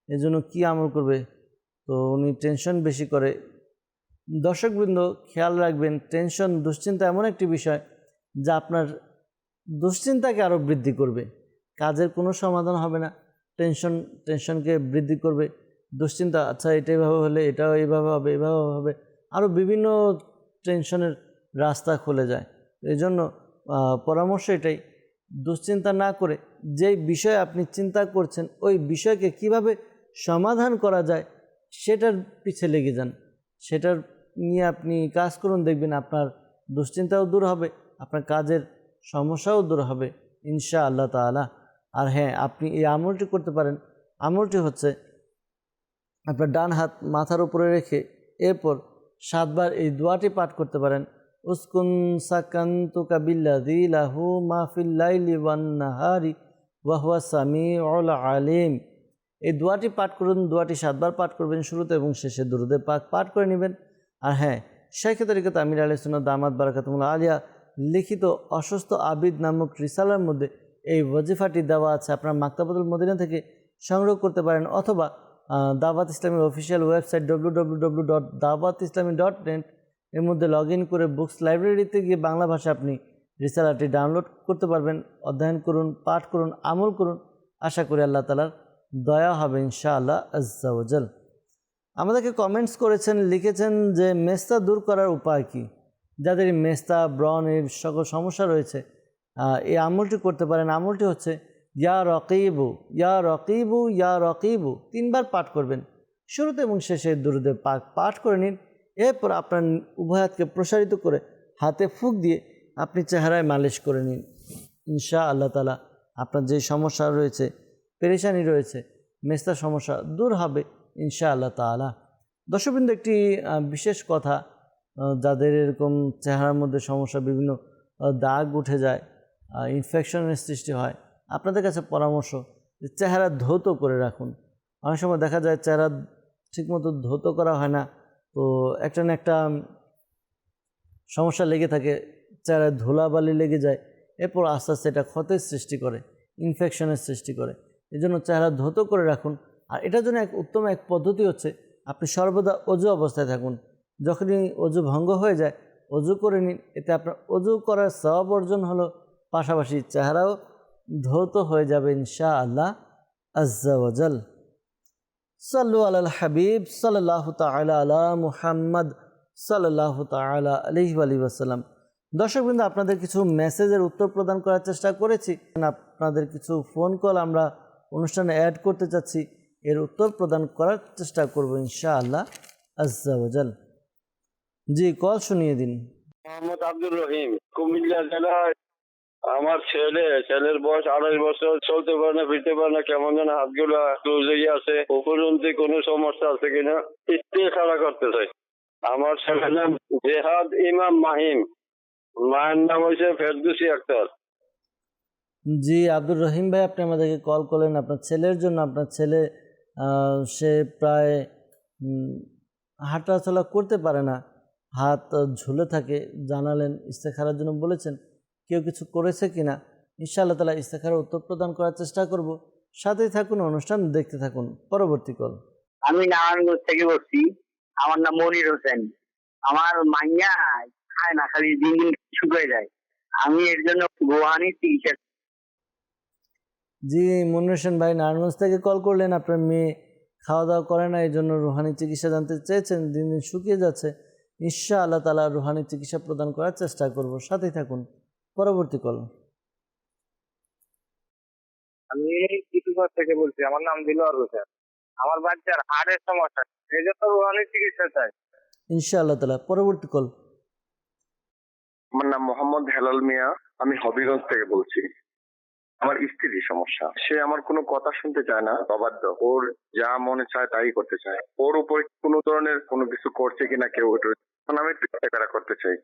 এজন্য কি আমল করবে? তো উনি টেনশন বেশি করে। দর্শকবৃন্দ খেয়াল রাখবেন, টেনশন দুশ্চিন্তা এমন একটি বিষয় যা আপনার দুশ্চিন্তাকে আরও বৃদ্ধি করবে। কাজের কোনো সমাধান হবে না, টেনশনকে বৃদ্ধি করবে। দুশ্চিন্তা, আচ্ছা এটা এইভাবে হলে এটাও এইভাবে হবে, এইভাবে হবে, আরও বিভিন্ন টেনশনের রাস্তা খুলে যায়। এই জন্য পরামর্শ এটাই, দুশ্চিন্তা না করে যেই বিষয়ে আপনি চিন্তা করছেন ওই বিষয়কে কিভাবে সমাধান করা যায় সেটার পিছে লেগে যান, সেটার নিয়ে আপনি কাজ করুন, দেখবেন আপনার দুশ্চিন্তাও দূর হবে, আপনার কাজের সমস্যাও দূর হবে ইনশাআল্লাহ তাআলা। আর হ্যাঁ, আপনি এই আমলটি করতে পারেন। আমলটি হচ্ছে আপনার ডান হাত মাথার উপরে রেখে এরপর 7 বার এই দোয়াটি পাঠ করতে পারেন। উসকুন সাকান্তুকা বিল্লাযী লাহু মা ফিল লাইলি ওয়ান নাহারি ওয়া হুয়া সামিউল আলিম। এই দোয়াটি পাঠ করুন, দোয়াটি 7 বার পাঠ করবেন, শুরুতে এবং শেষে দুরূদে পাক পাঠ করে নেবেন। আর হ্যাঁ, শাইখে তরিকত আমির আলাইহিস সুন্নাহ দামাত বারাকাতুহুল আলিয়া লিখিত অসুস্থ আবিদ নামক রিসালার মধ্যে এই ওয়াজিফাটি দেওয়া আছে। আপনার মাকতাবাতুল মদিনা থেকে সংগ্রহ করতে পারেন, অথবা দাওয়াত ইসলামের অফিসিয়াল ওয়েবসাইট www.dawatislami.net এর মধ্যে লগ ইন করে বুকস লাইব্রেরিতে গিয়ে বাংলা ভাষা আপনি রিসালাটি ডাউনলোড করতে পারবেন। অধ্যয়ন করুন, পাঠ করুন, আমল করুন, আশা করি আল্লাহ তাআলার দয়া হবে ইনশাআল্লাহ আজ্জা ওয়াজাল। আমাদেরকে কমেন্টস করেছেন, লিখেছেন যে মেস্তা দূর করার উপায় কী। যাদের মেস্তা, ব্রণ এর সকল সমস্যা রয়েছে এই আমলটি করতে পারেন। আমলটি হচ্ছে ইয়া রকিবু ইয়া রকিবু ইয়া রকিবু, 3 বার পাঠ করবেন, শুরুতে এবং শেষে দুরূদে পাক পাঠ করে নিন। এরপর আপনার উভয় হাতকে প্রসারিত করে হাতে ফুঁক দিয়ে আপনি চেহারায় মালিশ করে নিন। ইনশাআল্লাহ তাআলা আপনার যে সমস্যা রয়েছে, পেরেশানি রয়েছে, মেস্তার সমস্যা দূর হবে ইনশাআল্লাহ তাআলা। দর্শকবৃন্দ, একটি বিশেষ কথা, যাদের এরকম চেহারার মধ্যে সমস্যা, বিভিন্ন দাগ উঠে যায়, ইনফেকশনের সৃষ্টি হয়, আপনাদের কাছে পরামর্শ যে চেহারা ধৌত করে রাখুন। অনেক সময় দেখা যায় চেহারা ঠিকমতো ধৌত করা হয় না, তো একটা না একটা সমস্যা লেগে থাকে, চেহারায় ধুলাবালি লেগে যায়, এরপর আস্তে আস্তে এটা ক্ষতের সৃষ্টি করে, ইনফেকশনের সৃষ্টি করে। এই জন্য চেহারা ধৌত করে রাখুন। আর এটার জন্য উত্তম এক পদ্ধতি হচ্ছে আপনি সর্বদা অজু অবস্থায় থাকুন। যখনই অজু ভঙ্গ হয়ে যায় অজু করে নিন, এতে আপনার অজু করার সওয়াব অর্জন হলো, পাশাপাশি চেহারাও ধৌত হয়ে যাবে ইনশাআল্লাহ আজ্জা ওয়াজাল। সাল্লু আলাল হাবিব সাল্লাল্লাহু তাআলা আলা মুহাম্মদ সাল্লাল্লাহু তাআলা আলাইহি ওয়াসাল্লাম। দর্শকবৃন্দ, আপনাদের কিছু মেসেজের উত্তর প্রদান করার চেষ্টা করেছি, আপনাদের কিছু ফোন কল আমরা অনুষ্ঠানে অ্যাড করতে চাচ্ছি, এর উত্তর প্রদান করার চেষ্টা করব ইনশাআল্লাহ আজ্জা ওয়াজাল। জি, কল শুনিয়ে দিন। মোহাম্মদ আব্দুর রহিম, কুমিল্লা জেলায়। আমার ছেলের বয়স 28 বছর, চলতে পারে না, ফিরতে পারে না, কেমন যেন হাতগুলো ক্লোজ হয়ে আছে। উপরন্তি কোনো সমস্যা আছে কিনা ইস্তেখারা করতে চাই। আমার ছেলের নাম জেহাদ ইমাম মাহিম, মায়ের নাম হয়েছে ফেরদৌসী আক্তার। জি আব্দুর রহিম ভাই, আপনি আমাদেরকে কল করলেন আপনার ছেলের জন্য। আপনার ছেলে সে প্রায় হাঁটাচলা করতে পারে না, হাত ঝুলে থাকে, জানালেন, ইস্তেখারার জন্য বলেছেন। কেউ কিছু করেছে কিনা ইনশাআল্লাহ তাআলা ইস্তেখারার উত্তর প্রদান করার চেষ্টা করব। সাথেই থাকুন, অনুষ্ঠান দেখতে থাকুন। পরবর্তী কল। আমি নারায়ণগঞ্জ থেকে বলছি। আমার নাম মনির হোসেন। আমার মাইয়া খায় না, খালি দিন দিন শুকিয়ে যায়। আমি এর জন্য রুহানি চিকিৎসা। জি মনির হোসেন ভাই, নারায়ণগঞ্জ থেকে কল করলেন। আপনার মেয়ে খাওয়া দাওয়া করে না, এই জন্য রুহানি চিকিৎসা জানতে চেয়েছেন, দিন দিন শুকিয়ে যাচ্ছে। ইনশাআল্লাহ তাআলা রুহানি চিকিৎসা প্রদান করার চেষ্টা করব। সাথেই থাকুন। পরবর্তী কল। আমি কিশোরগঞ্জ থেকে বলছি। আমার নাম দিলওয়ার হোসেন। আমার বাচ্চার হাড়ের সমস্যা, এই জন্য রুহানি চিকিৎসা চাই। ইনশাআল্লাহ তাআলা। পরবর্তী কল। আমার নাম মোহাম্মদ হেলাল মিয়া, আমি হবিগঞ্জ থেকে বলছি। আমার স্ত্রীর সমস্যা, সে আমার কোনো কথা শুনতে চায় না, অবাধ্য, ওর যা মনে চায় তাই করতে চায়। ওর উপরে কোনো ধরনের কোনো কিছু করছে কিনা কেউ, আমি একটু চেষ্টা করতে চাই।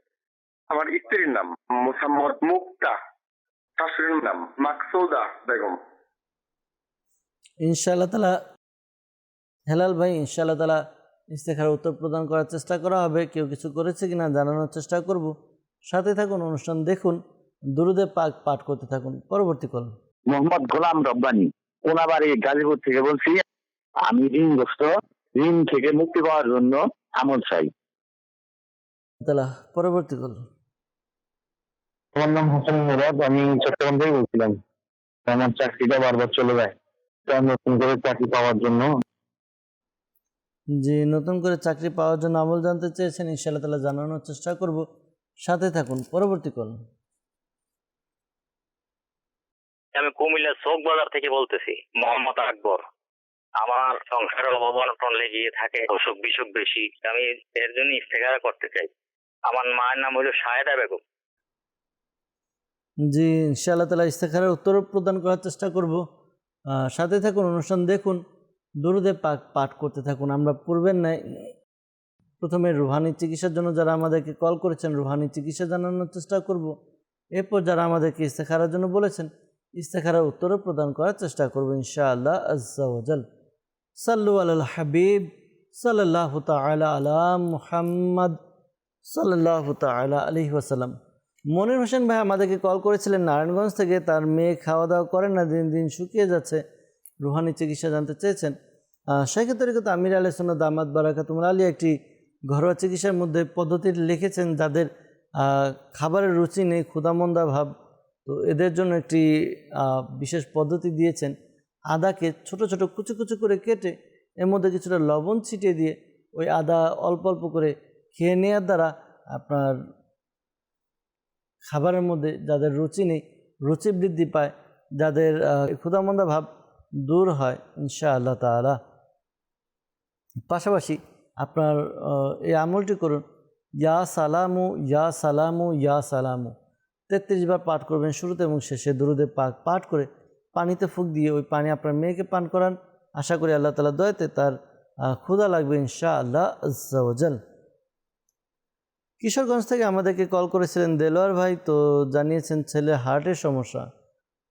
আমার স্ত্রীর নাম মোসাম্মদ মুক্তা, শাশুড়ির নাম মাকসুদা বেগম। ইনশাআল্লাহ তাআলা হেলাল ভাই, ইনশাআল্লাহ তাআলা ইস্তেখারার উত্তর প্রদান করার চেষ্টা করা হবে। কেউ কিছু করেছে কিনা জানানোর চেষ্টা করব। সাথে থাকুন, অনুষ্ঠান দেখুন, দুরূদে পাক পাঠ করতে থাকুন। পরবর্তী কল। মোহাম্মদ গোলাম রব্বানী, কোনাবাড়ি গাজীপুর থেকে বলছি। আমি ঋণগ্রস্ত, ঋণ থেকে মুক্তি পাওয়ার জন্য আমল চাই। তাআলা। পরবর্তী কল। আমার নাম হাসান মুরাদ, আমি চট্টগ্রাম থেকে বলছিলাম। আমার চাকরিটা বারবার চলে যায়, তো আমি নতুন করে চাকরি পাওয়ার জন্য। যে নতুন করে চাকরি পাওয়ার জন্য আমল জানতে চেয়েছেন, ইনশাআল্লাহ তাআলা জানানোর চেষ্টা করব, সাথে থাকুন। পরবর্তী কল। আমি কুমিল্লা চৌক বাজার থেকে বলতেছি, মোহাম্মদ আকবর। আমার সংসারের অভাব-অনটন লেগে থাকে, অসুখ বিসুখ বেশি, আমি এর জন্য ইস্তেখারা করতে চাই। আমার মায়ের নাম হলো শাহেদা বেগম। জি, ইনশাআল্লাহ তাআলা ইস্তেখারার উত্তর প্রদান করার চেষ্টা করব। সাথে থাকুন, অনুষ্ঠান দেখুন, দরুদে পাক পাঠ করতে থাকুন। আমরা পূর্বের ন্যায় প্রথমে রুহানি চিকিৎসার জন্য যারা আমাদেরকে কল করেছেন রুহানি চিকিৎসা জানানোর চেষ্টা করব। এরপর যারা আমাদেরকে ইস্তেখারার জন্য বলেছেন ইস্তেখারার উত্তরও প্রদান করার চেষ্টা করব ইনশাআল্লাহ আজ্জা ওয়াজাল। সাল্লু আলাল হাবিব সাল্লাল্লাহু তাআলা আলা মুহাম্মদ সাল্লাল্লাহু তাআলা আলাইহি ওয়াসাল্লাম। মনির হোসেন ভাই আমাদেরকে কল করেছিলেন নারায়ণগঞ্জ থেকে। তার মেয়ে খাওয়া দাওয়া করেন না, দিন দিন শুকিয়ে যাচ্ছে, রুহানি চিকিৎসা জানতে চেয়েছেন। শেখ তরিকত আমির আলাইহিস সুন্নাহ দামাত বারাকাতুহুল আলিয়া একটি ঘরোয়া চিকিৎসার মধ্যে পদ্ধতি লিখেছেন, যাদের খাবারের রুচি নেই, ক্ষুধামন্দা ভাব, তো এদের জন্য একটি বিশেষ পদ্ধতি দিয়েছেন। আদাকে ছোট ছোট কুচু কুচু করে কেটে এর মধ্যে কিছুটা লবণ ছিটিয়ে দিয়ে ওই আদা অল্প অল্প করে খেয়ে নেওয়ার দ্বারা আপনার খাবারের মধ্যে যাদের রুচি নেই রুচি বৃদ্ধি পায়, যাদের ক্ষুধামন্দা ভাব দূর হয় ইনশাআল্লাহ তাআলা। পাশাপাশি আপনার এই আমলটি করুন, ইয়া সালামু ইয়া সালামু ইয়া সালামু 33 বার পাঠ করবেন শুরুতে এবং শেষে। দরুদে পাক পাঠ করে পানিতে ফুঁক দিয়ে ওই পানি আপনার মেয়েকে পান করান। আশা করি আল্লাহ তাআলা দয়াতে তার ক্ষুধা লাগবে ইনশাআল্লাহ আজ্জা ওয়াজাল। কিশোরগঞ্জ থেকে আমাদেরকে কল করেছিলেন দেলোয়ার ভাই, তো জানিয়েছেন ছেলে হার্টের সমস্যা।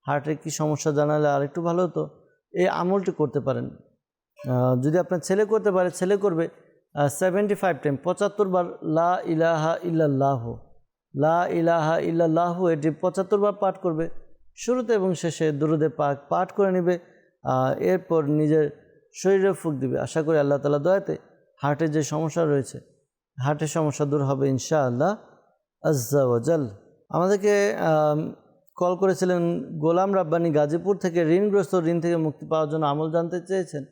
হার্টের কি সমস্যা জানালে আরেকটু ভালো হতো। এই আমলটি করতে পারেন, যদি আপনার ছেলে করতে পারে, ছেলে করবে 75 টাইম 75 বার লা ইলাহা ইল্লাল্লাহ, লা ইলাহা ইল্লাল্লাহ, এটি 75 বার পাঠ করবে শুরুতে এবং শেষে। দরুদে পাক পাঠ করে নেবে, এরপর নিজের শরীরে ফুঁক দিবে। আশা করি আল্লাহ তাআলা দয়াতে হার্টের যে সমস্যা রয়েছে হার্টের সমস্যা দূর হবে ইনশাআল্লাহ আজ্জা ওয়াজাল। আমাদেরকে কল করেছিলেন গোলাম রাব্বানি গাজীপুর থেকে, ঋণগ্রস্ত, ঋণ থেকে মুক্তি পাওয়ার জন্য আমল জানতে চেয়েছেন।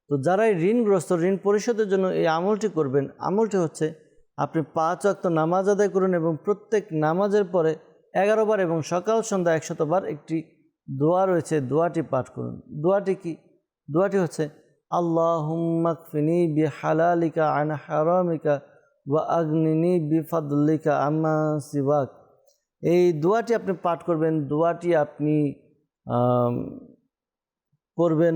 তো যারাই ঋণগ্রস্ত, ঋণ পরিশোধের জন্য এই আমলটি করবেন, আমলটি হচ্ছে আপনি 5 ওয়াক্ত নামাজ আদায় করুন এবং প্রত্যেক নামাজের পরে 11 বার এবং সকাল সন্ধ্যা 100 বার একটি দোয়া রয়েছে, দোয়াটি পাঠ করুন। দোয়াটি কি? দোয়াটি হচ্ছে আল্লাহুম্মা কফিনি বিহালালিকা আন হারামিকা ওয়া আগনিনি বিফাদলিকা আম্মা সিওয়াক। এই দোয়াটি আপনি পাঠ করবেন। দোয়াটি আপনি করবেন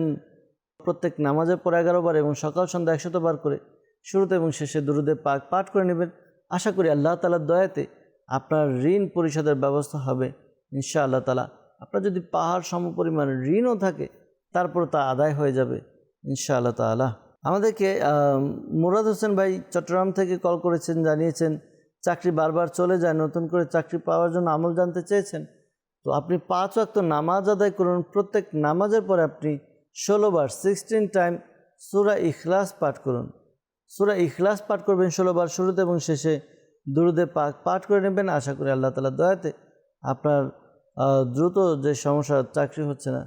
প্রত্যেক নামাজের পর 11 বার এবং সকাল সন্ধ্যা 100 বার করে শুরুতে এবং শেষে দরুদে পাক পাঠ করে নেবেন। আশা করি আল্লাহ তাআলার দয়াতে আপনার ঋণ পরিশোধের ব্যবস্থা হবে ইনশাআল্লাহ তাআলা। আপনার যদি পাহাড় সমপরিমাণ ঋণও থাকে তারপর তা আদায় হয়ে যাবে ইনশাআল্লাহ তাআলা। আমাদেরকে মুরাদ হোসেন ভাই চট্টগ্রাম থেকে কল করেছেন, জানিয়েছেন চাকরি বারবার চলে যায়, নতুন করে চাকরি পাওয়ার জন্য আমল জানতে চেয়েছেন। তো আপনি 5 ওয়াক্ত নামাজ আদায় করুন, প্রত্যেক নামাজের পরে আপনি 16 বার 16 টাইম সূরা ইখলাস পাঠ করুন। সূরা ইখলাস পাঠ করবেন 16 বার শুরুতে এবং শেষে। দরুদে পাক পাঠ করে নেবেন। আশা করি আল্লাহ তাআলার দয়াতে আপনার দ্রুত যে সমস্যা, চাকরি হচ্ছে না,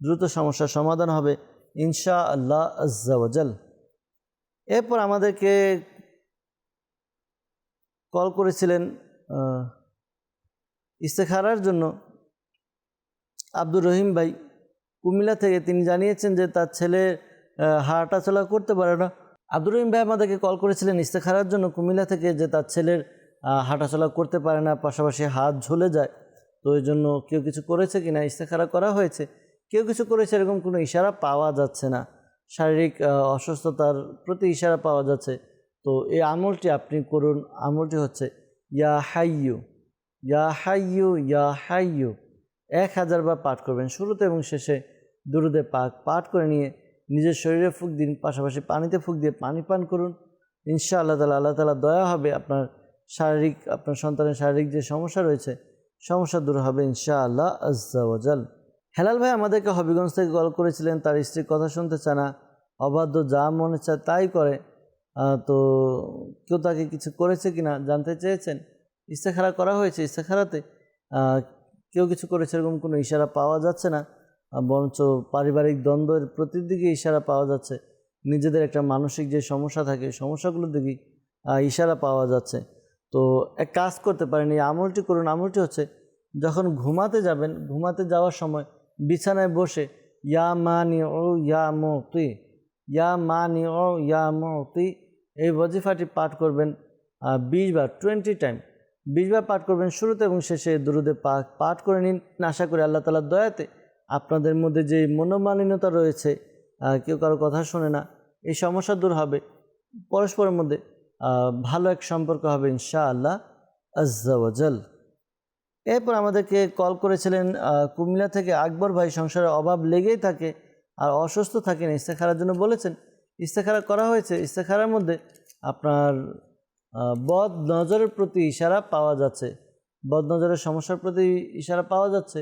দ্রুত সমস্যার সমাধান হবে ইনশাআল্লাহ আজ্জা ওয়াজাল। এরপর আমাদেরকে কল করেছিলেন ইস্তেখারার জন্য আব্দুর রহিম ভাই কুমিল্লা থেকে। তিনি জানিয়েছেন যে তার ছেলে হাঁটাচলা করতে পারে না। আব্দুর রহিম ভাই আমাদেরকে কল করেছিলেন ইস্তেখারার জন্য কুমিল্লা থেকে, যে তার ছেলের হাঁটাচলা করতে পারে না, পাশাপাশি হাত ঝুলে যায়। তো এই জন্য কেউ কিছু করেছে কিনা, ইস্তেখারা করা হয়েছে, কেউ কিছু করেছে এরকম কোনো ইশারা পাওয়া যাচ্ছে না। শারীরিক অসুস্থতার প্রতি ইশারা পাওয়া যাচ্ছে। তো এই আমলটি আপনি করুন। আমলটি হচ্ছে ইয়া হাইয়ু ইয়া হাইয়ু ইয়া হাইয়ু 1000 বার পাঠ করবেন শুরুতে এবং শেষে। দরুদে পাক পাঠ করে নিয়ে নিজের শরীরে ফুঁক দিন, পাশাপাশি পানিতে ফুঁক দিয়ে পানি পান করুন ইনশাআল্লাহ তাআলা। আল্লাহ তাআলা দয়া হবে, আপনার আপনার সন্তানের শারীরিক যে সমস্যা রয়েছে সমস্যা দূর হবে ইনশাআল্লাহ আজ্জা ওয়াজাল। হেলাল ভাই আমাদেরকে হবিগঞ্জ থেকে কল করেছিলেন, তার স্ত্রীর কথা শুনতে চায় না, অবাধ্য, যা মনে চায় তাই করে। তো কেউ তাকে কিছু করেছে কিনা জানতে চেয়েছেন। ইস্তেখারা করা হয়েছে। ইস্তেখারাতে কেউ কিছু করেছে এরকম কোনো ইশারা পাওয়া যাচ্ছে না, বরঞ্চ পারিবারিক দ্বন্দ্বের প্রতিদিকে ইশারা পাওয়া যাচ্ছে। নিজেদের একটা মানসিক যে সমস্যা থাকে সমস্যাগুলোর দিকে ইশারা পাওয়া যাচ্ছে। তো এক কাজ করতে পারেন, এই আমলটি করুন। আমলটি হচ্ছে যখন ঘুমাতে যাবেন, ঘুমাতে যাওয়ার সময় বিছানায় বসে ইয়া মানি ও ইয়া মুতি, ইয়া মানি ও ইয়া মুতি এই ওয়াজিফাটি পাঠ করবেন 20 বার, 20 টাইম 20 বার পাঠ করবেন। শুরুতে এবং শেষে দুরুদে পাক পাঠ করে নিন। আশা করি আল্লাহ তাআলার দয়াতে আপনাদের মধ্যে যে মনোমালিন্যতা রয়েছে, কেউ কারো কথা শোনে না, এই সমস্যা দূর হবে। পরস্পরের মধ্যে ভালো এক সম্পর্ক হবে ইনশাআল্লাহ আজ্জা ওয়া জাল। এরপর আমাদেরকে কল করেছিলেন কুমিল্লা থেকে আকবর ভাই। সংসারে অভাব লেগেই থাকে আর অসুস্থ থাকেন, ইস্তেখারার জন্য বলেছেন। ইস্তেখারা করা হয়েছে। ইস্তেখারার মধ্যে আপনার বদ নজরের প্রতি ইশারা পাওয়া যাচ্ছে, বদ নজরের সমস্যার প্রতি ইশারা পাওয়া যাচ্ছে।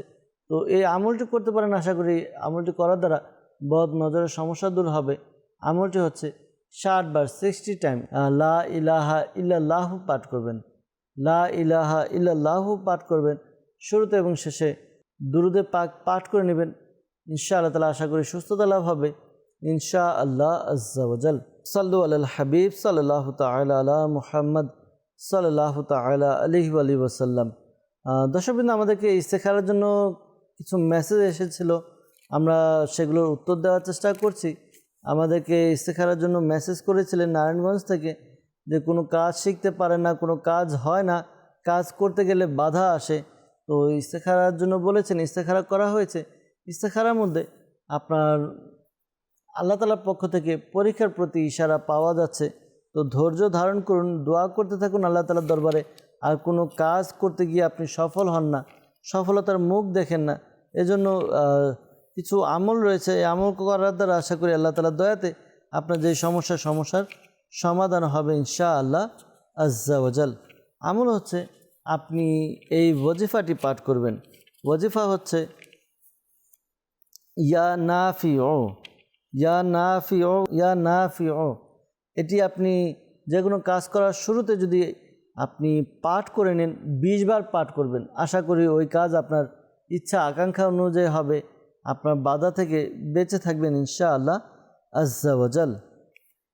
তো এই আমলটি করতে পারেন। আশা করি আমলটি করার দ্বারা বদ নজরের সমস্যা দূর হবে। আমলটি হচ্ছে 60 বার 60 টাইম লা ইলাহা ইল্লাল্লাহু পাঠ করবেন, লা ইলাহা ইল্লাল্লাহু পাঠ করবেন। শুরুতে এবং শেষে দুরুদে পাক পাঠ করে নেবেন। ইনশাআল্লাহ তাআলা আশা করি সুস্থতা লাভ হবে ইনশাআল্লাহ আজ্জা ওয়া জাল। সাল্লু আলাল হাবিব সাল্লাল্লাহু তাআলা আলা মুহাম্মদ সাল্লাল্লাহু তাআলা আলাইহি ওয়া আলিহি ওয়াসাল্লাম। দর্শকবৃন্দ, আমাদেরকে ইস্তেখারার জন্য কিছু মেসেজ এসেছিল, আমরা সেগুলোর উত্তর দেওয়ার চেষ্টা করছি। আমাদেরকে ইস্তেখারার জন্য মেসেজ করেছিলেন নারায়ণগঞ্জ থেকে যে কোনো কাজ শিখতে পারে না, কোনো কাজ হয় না, কাজ করতে গেলে বাধা আসে। তো ইস্তেখারার জন্য বলেছেন, ইস্তেখারা করা হয়েছে। ইস্তেখারার মধ্যে আপনার আল্লাহ তাআলার পক্ষ থেকে পরীক্ষার প্রতি ইশারা পাওয়া যাচ্ছে। তো ধৈর্য ধারণ করুন, দোয়া করতে থাকুন আল্লাহ তাআলার দরবারে। আর কোনো কাজ করতে গিয়ে আপনি সফল হন না, সফলতার মুখ দেখেন না, এজন্য কিছু আমল রয়েছে। এই আমল করার দ্বারা আশা করি আল্লাহ তাআলার দয়াতে আপনার যে সমস্যার সমাধান হবে ইনশাআল্লাহ আজ্জা ওয়া জাল। আমল হচ্ছে আপনি এই ওয়াজিফাটি পাঠ করবেন। ওয়াজিফা হচ্ছে ইয়া নাফিউ, ইয়া নাফিউ, ইয়া নাফিউ। এটি আপনি যে কোনো কাজ করার শুরুতে যদি আপনি পাঠ করে নেন, 20 বার পাঠ করবেন। আশা করি ওই কাজ আপনার ইচ্ছা আকাঙ্ক্ষা অনুযায়ী হবে, আপনার বাধা থেকে বেঁচে থাকবেন ইনশাআল্লাহ আজ্জা ওয়া জাল।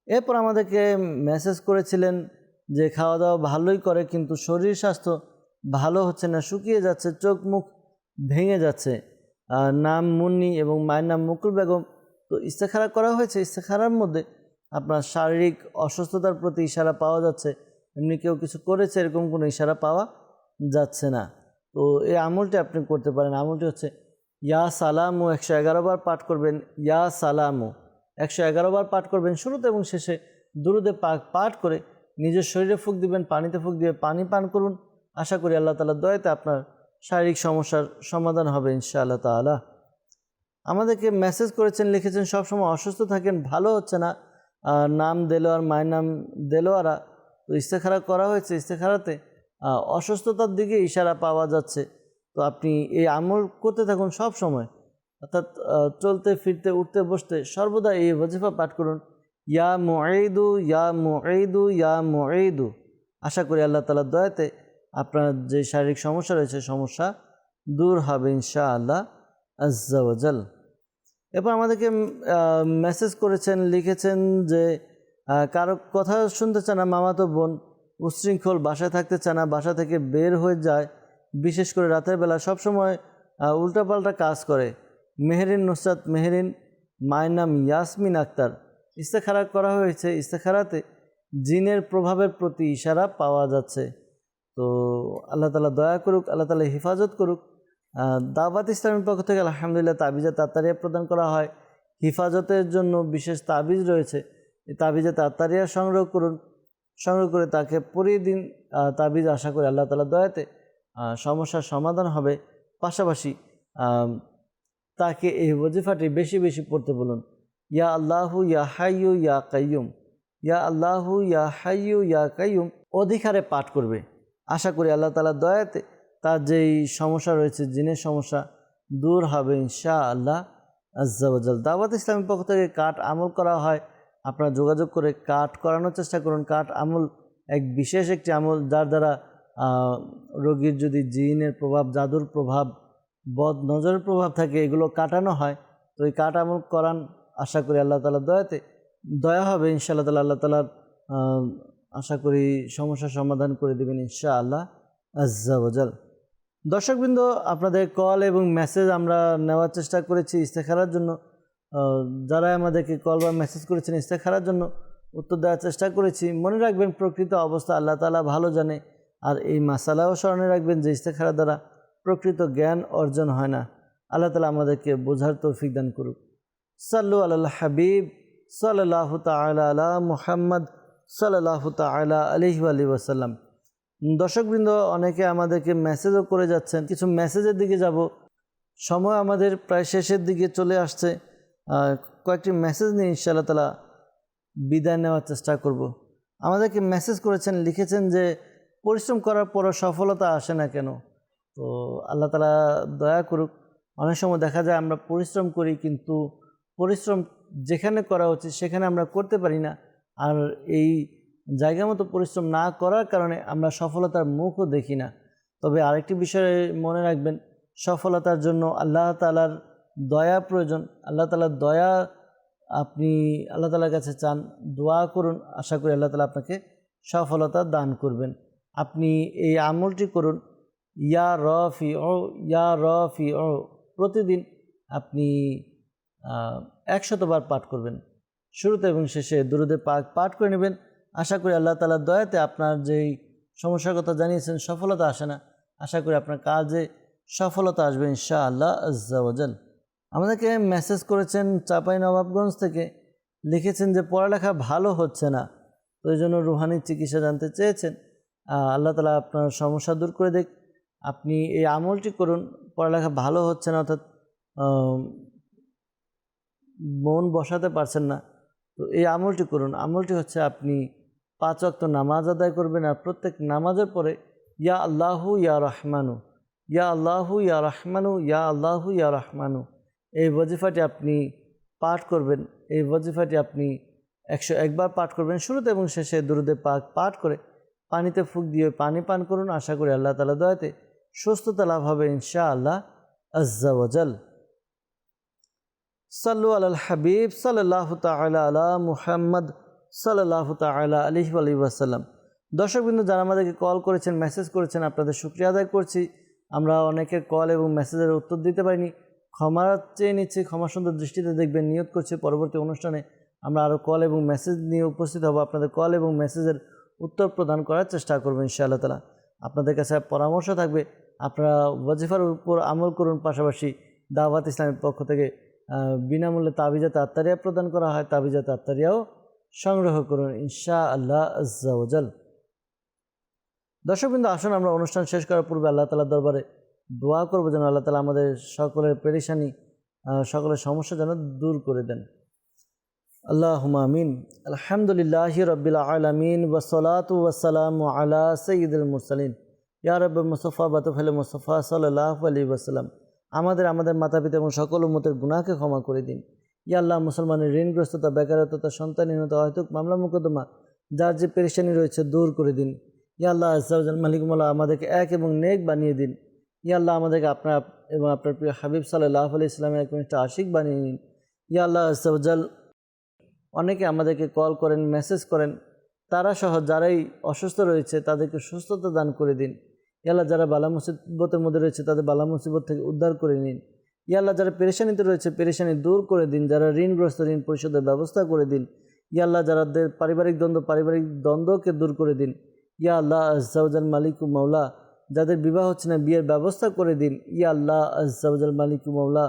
এরপর আমাদেরকে মেসেজ করেছিলেন যে খাওয়া দাওয়া ভালোই করে কিন্তু শরীর স্বাস্থ্য ভালো হচ্ছে না, শুকিয়ে যাচ্ছে, চোখ মুখ ভেঙে যাচ্ছে। নাম মুন্নি এবং মায়ের নাম মুকুল বেগম। তো ইস্তেখারা করা হয়েছে। ইস্তেখারার মধ্যে আপনার শারীরিক অসুস্থতার প্রতি ইশারা পাওয়া যাচ্ছে, এমনি কেউ কিছু করেছে এরকম কোনো ইশারা পাওয়া যাচ্ছে না। তো এই আমলটি আপনি করতে পারেন। আমলটি হচ্ছে ইয়া সালামু 111 বার পাঠ করবেন। ইয়া সালামু 111 বার পাঠ করবেন। শুরুতে এবং শেষে দুরুদে পাক পাঠ করে নিজের শরীরে ফুঁক দিবেন, পানিতে ফুঁক দিয়ে পানি পান করুন। আশা করি আল্লাহ তাআলার দয়াতে আপনার শারীরিক সমস্যার সমাধান হবে ইনশাআল্লাহ তাআলা। আমাদেরকে মেসেজ করেছেন, লিখেছেন সবসময় অসুস্থ থাকেন, ভালো হচ্ছে না। নাম দেলোয়ার, মায়ের নাম দেলোয়ারা। তো ইস্তেখারা করা হয়েছে। ইস্তেখারাতে অসুস্থতার দিকে ইশারা পাওয়া যাচ্ছে। তো আপনি এই আমল করতে থাকুন সব সময়, অর্থাৎ চলতে ফিরতে উঠতে বসতে সর্বদা এই ওয়াজিফা পাঠ করুন, ইয়া মুঈদু ইয়া মুঈদু ইয়া মুঈদু। আশা করি আল্লাহ তাআলার দয়াতে আপনার যে শারীরিক সমস্যা রয়েছে সমস্যা দূর হবে ইনশাআল্লাহ আজ্জা ওয়া জাল। এরপর আমাদেরকে মেসেজ করেছেন, লিখেছেন যে কারো কথা শুনতে চায় না, মামাতো বোন উচ্ছৃঙ্খল, বাসায় থাকতে চায় না, বাসা থেকে বের হয়ে যায়, বিশেষ করে রাতের বেলা সবসময় উল্টাপাল্টা কাজ করে। মেহেরিন নুসরাত মেহেরিন, মায়ের নাম ইয়াসমিন আক্তার। ইস্তেখারা করা হয়েছে। ইস্তেখারাতে জিনের প্রভাবের প্রতি ইশারা পাওয়া যাচ্ছে। তো আল্লাহ তাআলা দয়া করুক, আল্লাহ তাআলা হেফাজত করুক। দাওয়াত ইসলামের পক্ষ থেকে আলহামদুলিল্লাহ তাবিজে তাত্তারিয়া প্রদান করা হয়। হেফাজতের জন্য বিশেষ তাবিজ রয়েছে। এই তাবিজে তাত্তারিয়া সংগ্রহ করুন, সংগ্রহ করে তাকে পরিয়ে দিন তাবিজ। আশা করি আল্লাহ তাআলার দয়াতে সমস্যার সমাধান হবে। পাশাপাশি তাকে এই ওয়াজিফাটি বেশি বেশি পড়তে বলুন, ইয়া আল্লাহু ইয়া হাইয়ু ইয়া কাইয়ুম, ইয়া আল্লাহু ইয়া হাইয়ু ইয়া কাইয়ুম অধিকারে পাঠ করবে। আশা করি আল্লাহ তাআলার দয়াতে তার যেই সমস্যা রয়েছে, জিনের সমস্যা দূর হবে ইনশাআল্লাহ আজ্জা ওয়া জাল। দাওয়াত ইসলামের পক্ষ থেকে কাঠ আমল করা হয়। আপনারা যোগাযোগ করে কাঠ করানোর চেষ্টা করুন। কাঠ আমল এক বিশেষ একটি আমল, যার দ্বারা রোগীর যদি জিনের প্রভাব, জাদুর প্রভাব, বদ নজরের প্রভাব থাকে, এগুলো কাটানো হয়। তো এই কাটামল করান, আশা করি আল্লাহ তাআলার দয়াতে দয়া হবে ইনশাআল্লাহ তাআলা। আল্লাহ তাআলার আশা করি সমস্যার সমাধান করে দেবেন ইনশাআল্লাহ আজ্জা ওয়াজাল। দর্শকবৃন্দ, আপনাদের কল এবং মেসেজ আমরা নেওয়ার চেষ্টা করেছি ইস্তেখারার জন্য। যারা আমাদেরকে কল বা মেসেজ করেছেন ইস্তেখারার জন্য উত্তর দেওয়ার চেষ্টা করেছি। মনে রাখবেন, প্রকৃত অবস্থা আল্লাহ তাআলা ভালো জানে। আর এই মাসালাও স্মরণে রাখবেন যে ইস্তেখারা দ্বারা প্রকৃত জ্ঞান অর্জন হয় না। আল্লাহ তাআলা আমাদেরকে বোঝার তৌফিক দান করুক। সাল্লু আলাল হাবিব সাল্লাল্লাহু তাআলা আলা মুহাম্মদ সাল্লাল্লাহু তাআলা আলাইহি ওয়াসাল্লাম। দর্শকবৃন্দ, অনেকে আমাদেরকে মেসেজও করে যাচ্ছেন। কিছু মেসেজের দিকে যাব। সময় আমাদের প্রায় শেষের দিকে চলে আসছে। কয়েকটি মেসেজ নিয়ে ইনশাআল্লাহ তাআলা বিদায় নেওয়ার চেষ্টা করব। আমাদেরকে মেসেজ করেছেন, লিখেছেন যে পরিশ্রম করার পরও সফলতা আসে না কেন? তো আল্লাহ তাআলা দয়া করুক। অনেক সময় দেখা যায় আমরা পরিশ্রম করি, কিন্তু পরিশ্রম যেখানে করা উচিত সেখানে আমরা করতে পারি না। আর এই জায়গা মতো পরিশ্রম না করার কারণে আমরা সফলতার মুখও দেখি না। তবে আরেকটি বিষয়ে মনে রাখবেন, সফলতার জন্য আল্লাহ তাআলার দয়া প্রয়োজন। আল্লাহ তাআলার দয়া আপনি আল্লাহ তাআলার কাছে চান, দোয়া করুন, আশা করি আল্লাহ তাআলা আপনাকে সফলতা দান করবেন। আপনি এই আমলটি করুন, ইয়া রাফিউ ইয়া রাফিউ, প্রতিদিন আপনি 100 বার পাঠ করবেন। শুরুতে এবং শেষে দুরূদে পাক পাঠ করে নেবেন। আশা করি আল্লাহ তাআলার দয়াতে আপনার যেই সমস্যার কথা জানিয়েছেন সফলতা আসে না, আশা করি আপনার কাজে সফলতা আসবে ইনশাআল্লাহ আজ্জা ওয়াজাল। আমাদেরকে মেসেজ করেছেন চাঁপাইনবাবগঞ্জ থেকে, লিখেছেন যে পড়ালেখা ভালো হচ্ছে না, তো এই জন্য রুহানি চিকিৎসা জানতে চেয়েছেন। আল্লাহ তাআলা আপনার সমস্যা দূর করে দেখ। আপনি এই আমলটি করুন। পড়ালেখা ভালো হচ্ছে না, অর্থাৎ মন বসাতে পারছেন না, তো এই আমলটি করুন। আমলটি হচ্ছে আপনি 5 ওয়াক্ত নামাজ আদায় করবেন, আর প্রত্যেক নামাজের পরে ইয়া আল্লাহু ইয়া রহমানু, ইয়া আল্লাহু ইয়া রহমানু, ইয়া আল্লাহু ইয়া রহমানু, এই ওয়াজিফাটি আপনি পাঠ করবেন। এই ওয়াজিফাটি আপনি 101 বার পাঠ করবেন। শুরুতে এবং শেষে দুরূদে পাক পাঠ করে পানিতে ফুঁক দিয়ে পানি পান করুন। আশা করি আল্লাহ তাআলা দয়াতে সুস্থতা লাভ হবে ইনশাআল্লাহ আজ্জা ওয়াজাল। সাল্লু আলাল হাবিব সাল্লাল্লাহু তাআলা আলা মুহাম্মদ সাল্লাল্লাহু তাআলা আলাইহি ওয়াসাল্লাম। দর্শকবৃন্দ, যারা আমাদেরকে কল করেছেন, মেসেজ করেছেন, আপনাদের শুকরিয়া আদায় করছি। আমরা অনেকের কল এবং মেসেজের উত্তর দিতে পারিনি, ক্ষমা চেয়ে নিচ্ছি। ক্ষমা সুন্দর দৃষ্টিতে দেখবেন। নিয়ত করছি পরবর্তী অনুষ্ঠানে আমরা আরও কল এবং মেসেজ নিয়ে উপস্থিত হব। আপনাদের কল এবং মেসেজের উত্তর প্রদান করার চেষ্টা করব ইনশাআল্লাহ তাআলা। আপনাদের কাছে পরামর্শ থাকবে, আপনারা ওয়াজিফার উপর আমল করুন। পাশাপাশি দাওয়াত ইসলামের পক্ষ থেকে বিনামূল্যে তাবিজাত আত্তারিয়া প্রদান করা হয়, তাবিজাত আত্তারিয়াও সংগ্রহ করুন ইনশাআল্লাহ আজ্জা ওয়াজাল। দর্শকবৃন্দ, আসুন আমরা অনুষ্ঠান শেষ করার পূর্বে আল্লাহ তাআলার দরবারে দোয়া করব যেন আল্লাহ তাআলা আমাদের সকলের পেরেশানি, সকলের সমস্যা যেন দূর করে দেন। আল্লাহুম্মা আমিন। আলহামদুলিল্লাহি রাব্বিল আলামিন ওয়াসসালাতু ওয়াসসালামু আলা সাইয়্যিদিল মুরসালিন ইয়া রাব্বি মুস্তাফা বাতুফাল মুস্তাফা সাল্লাল্লাহু আলাইহি ওয়াসাল্লাম। আমাদের মাতা পিতা এবং সকল উম্মতের গুনাহকে ক্ষমা করে দিন। ইয়া আল্লাহ, মুসলমানের ঋণগ্রস্ততা, বেকারত্বতা, সন্তানহীনতা, হয়তো মামলা মোকদ্দমা, যার যে পেরেশানি রয়েছে দূর করে দিন। ইয়া আল্লাহ আজ্জা ওয়াজাল, মালিক মওলা, আমাদেরকে এক এবং নেক বানিয়ে দিন। ইয়া আল্লাহ, আমাদেরকে আপনার এবং আপনার প্রিয় হাবিব সাল্লাল্লাহু আলাইহি ওয়াসাল্লামের একনিষ্ঠ আশিক বানিয়ে নিন। ইয়া আল্লাহ আজ্জা ওয়াজাল, অনেকে আমাদেরকে কল করেন, মেসেজ করেন, তারা সহ যারাই অসুস্থ রয়েছে তাদেরকে সুস্থতা দান করে দিন। ইয়া আল্লাহ, যারা বালা মুসিবতের মধ্যে রয়েছে তাদের বালা মুসিবত থেকে উদ্ধার করে নিন। ইয়া আল্লাহ, যারা পেরেশানিতে রয়েছে পেরেশানি দূর করে দিন। যারা ঋণগ্রস্ত, ঋণ পরিশোধের ব্যবস্থা করে দিন। ইয়া আল্লাহ, যাদের পারিবারিক দ্বন্দ্বকে দূর করে দিন। ইয়া আল্লাহ আজ্জা ওয়াজাল, মালিক ও মাওলা, যাদের বিবাহ হচ্ছে না বিয়ের ব্যবস্থা করে দিন। ইয়া আল্লাহ আজ্জা ওয়াজাল, মালিক ও মাওলা,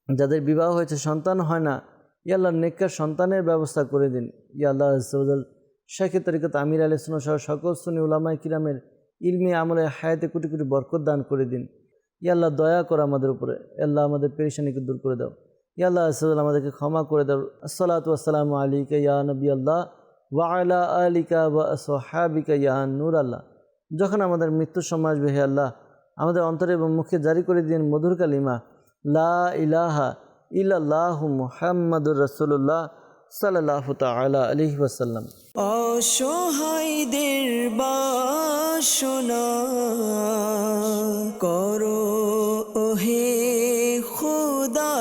যাদের বিবাহ হয়েছে সন্তান হয় না, ইয়া আল্লাহ নেককার সন্তানের ব্যবস্থা করে দিন। ইয়া আল্লাহ আজ্জা ওয়াজাল, শাইখে তরিকত আমির আহলে সুন্নাহ সহ সকল সুন্নি উলামায়ে কিরামের ইলমি আমলে হায়াতে কোটি কোটি বরকত দান করে দিন। ইয়া আল্লাহ, দয়া করো আমাদের উপরে। আল্লাহ, আমাদের পেরেশানিকে দূর করে দাও। ইয়া আল্লাহ আজ্জা ওয়াজাল, আমাদেরকে ক্ষমা করে দাও। আসসালাতু ওয়াসসালামু আলাইকা ইয়া নবী আল্লাহ ওয়া আলা আলিকা ওয়া আসহাবিকা ইয়া নূর আল্লাহ। যখন আমাদের মৃত্যুর সময় আসবে, হে আল্লাহ, আমাদের অন্তরে এবং মুখে জারি করে দিন মধুর কালিমা লা ইলাহা ইল্লাল্লাহু মুহাম্মাদুর রাসূলুল্লাহ সাল্লাল্লাহু তাআলা আলাইহি ওয়াসাল্লাম। অসহায়দের বাসনা করো ওহে খুদা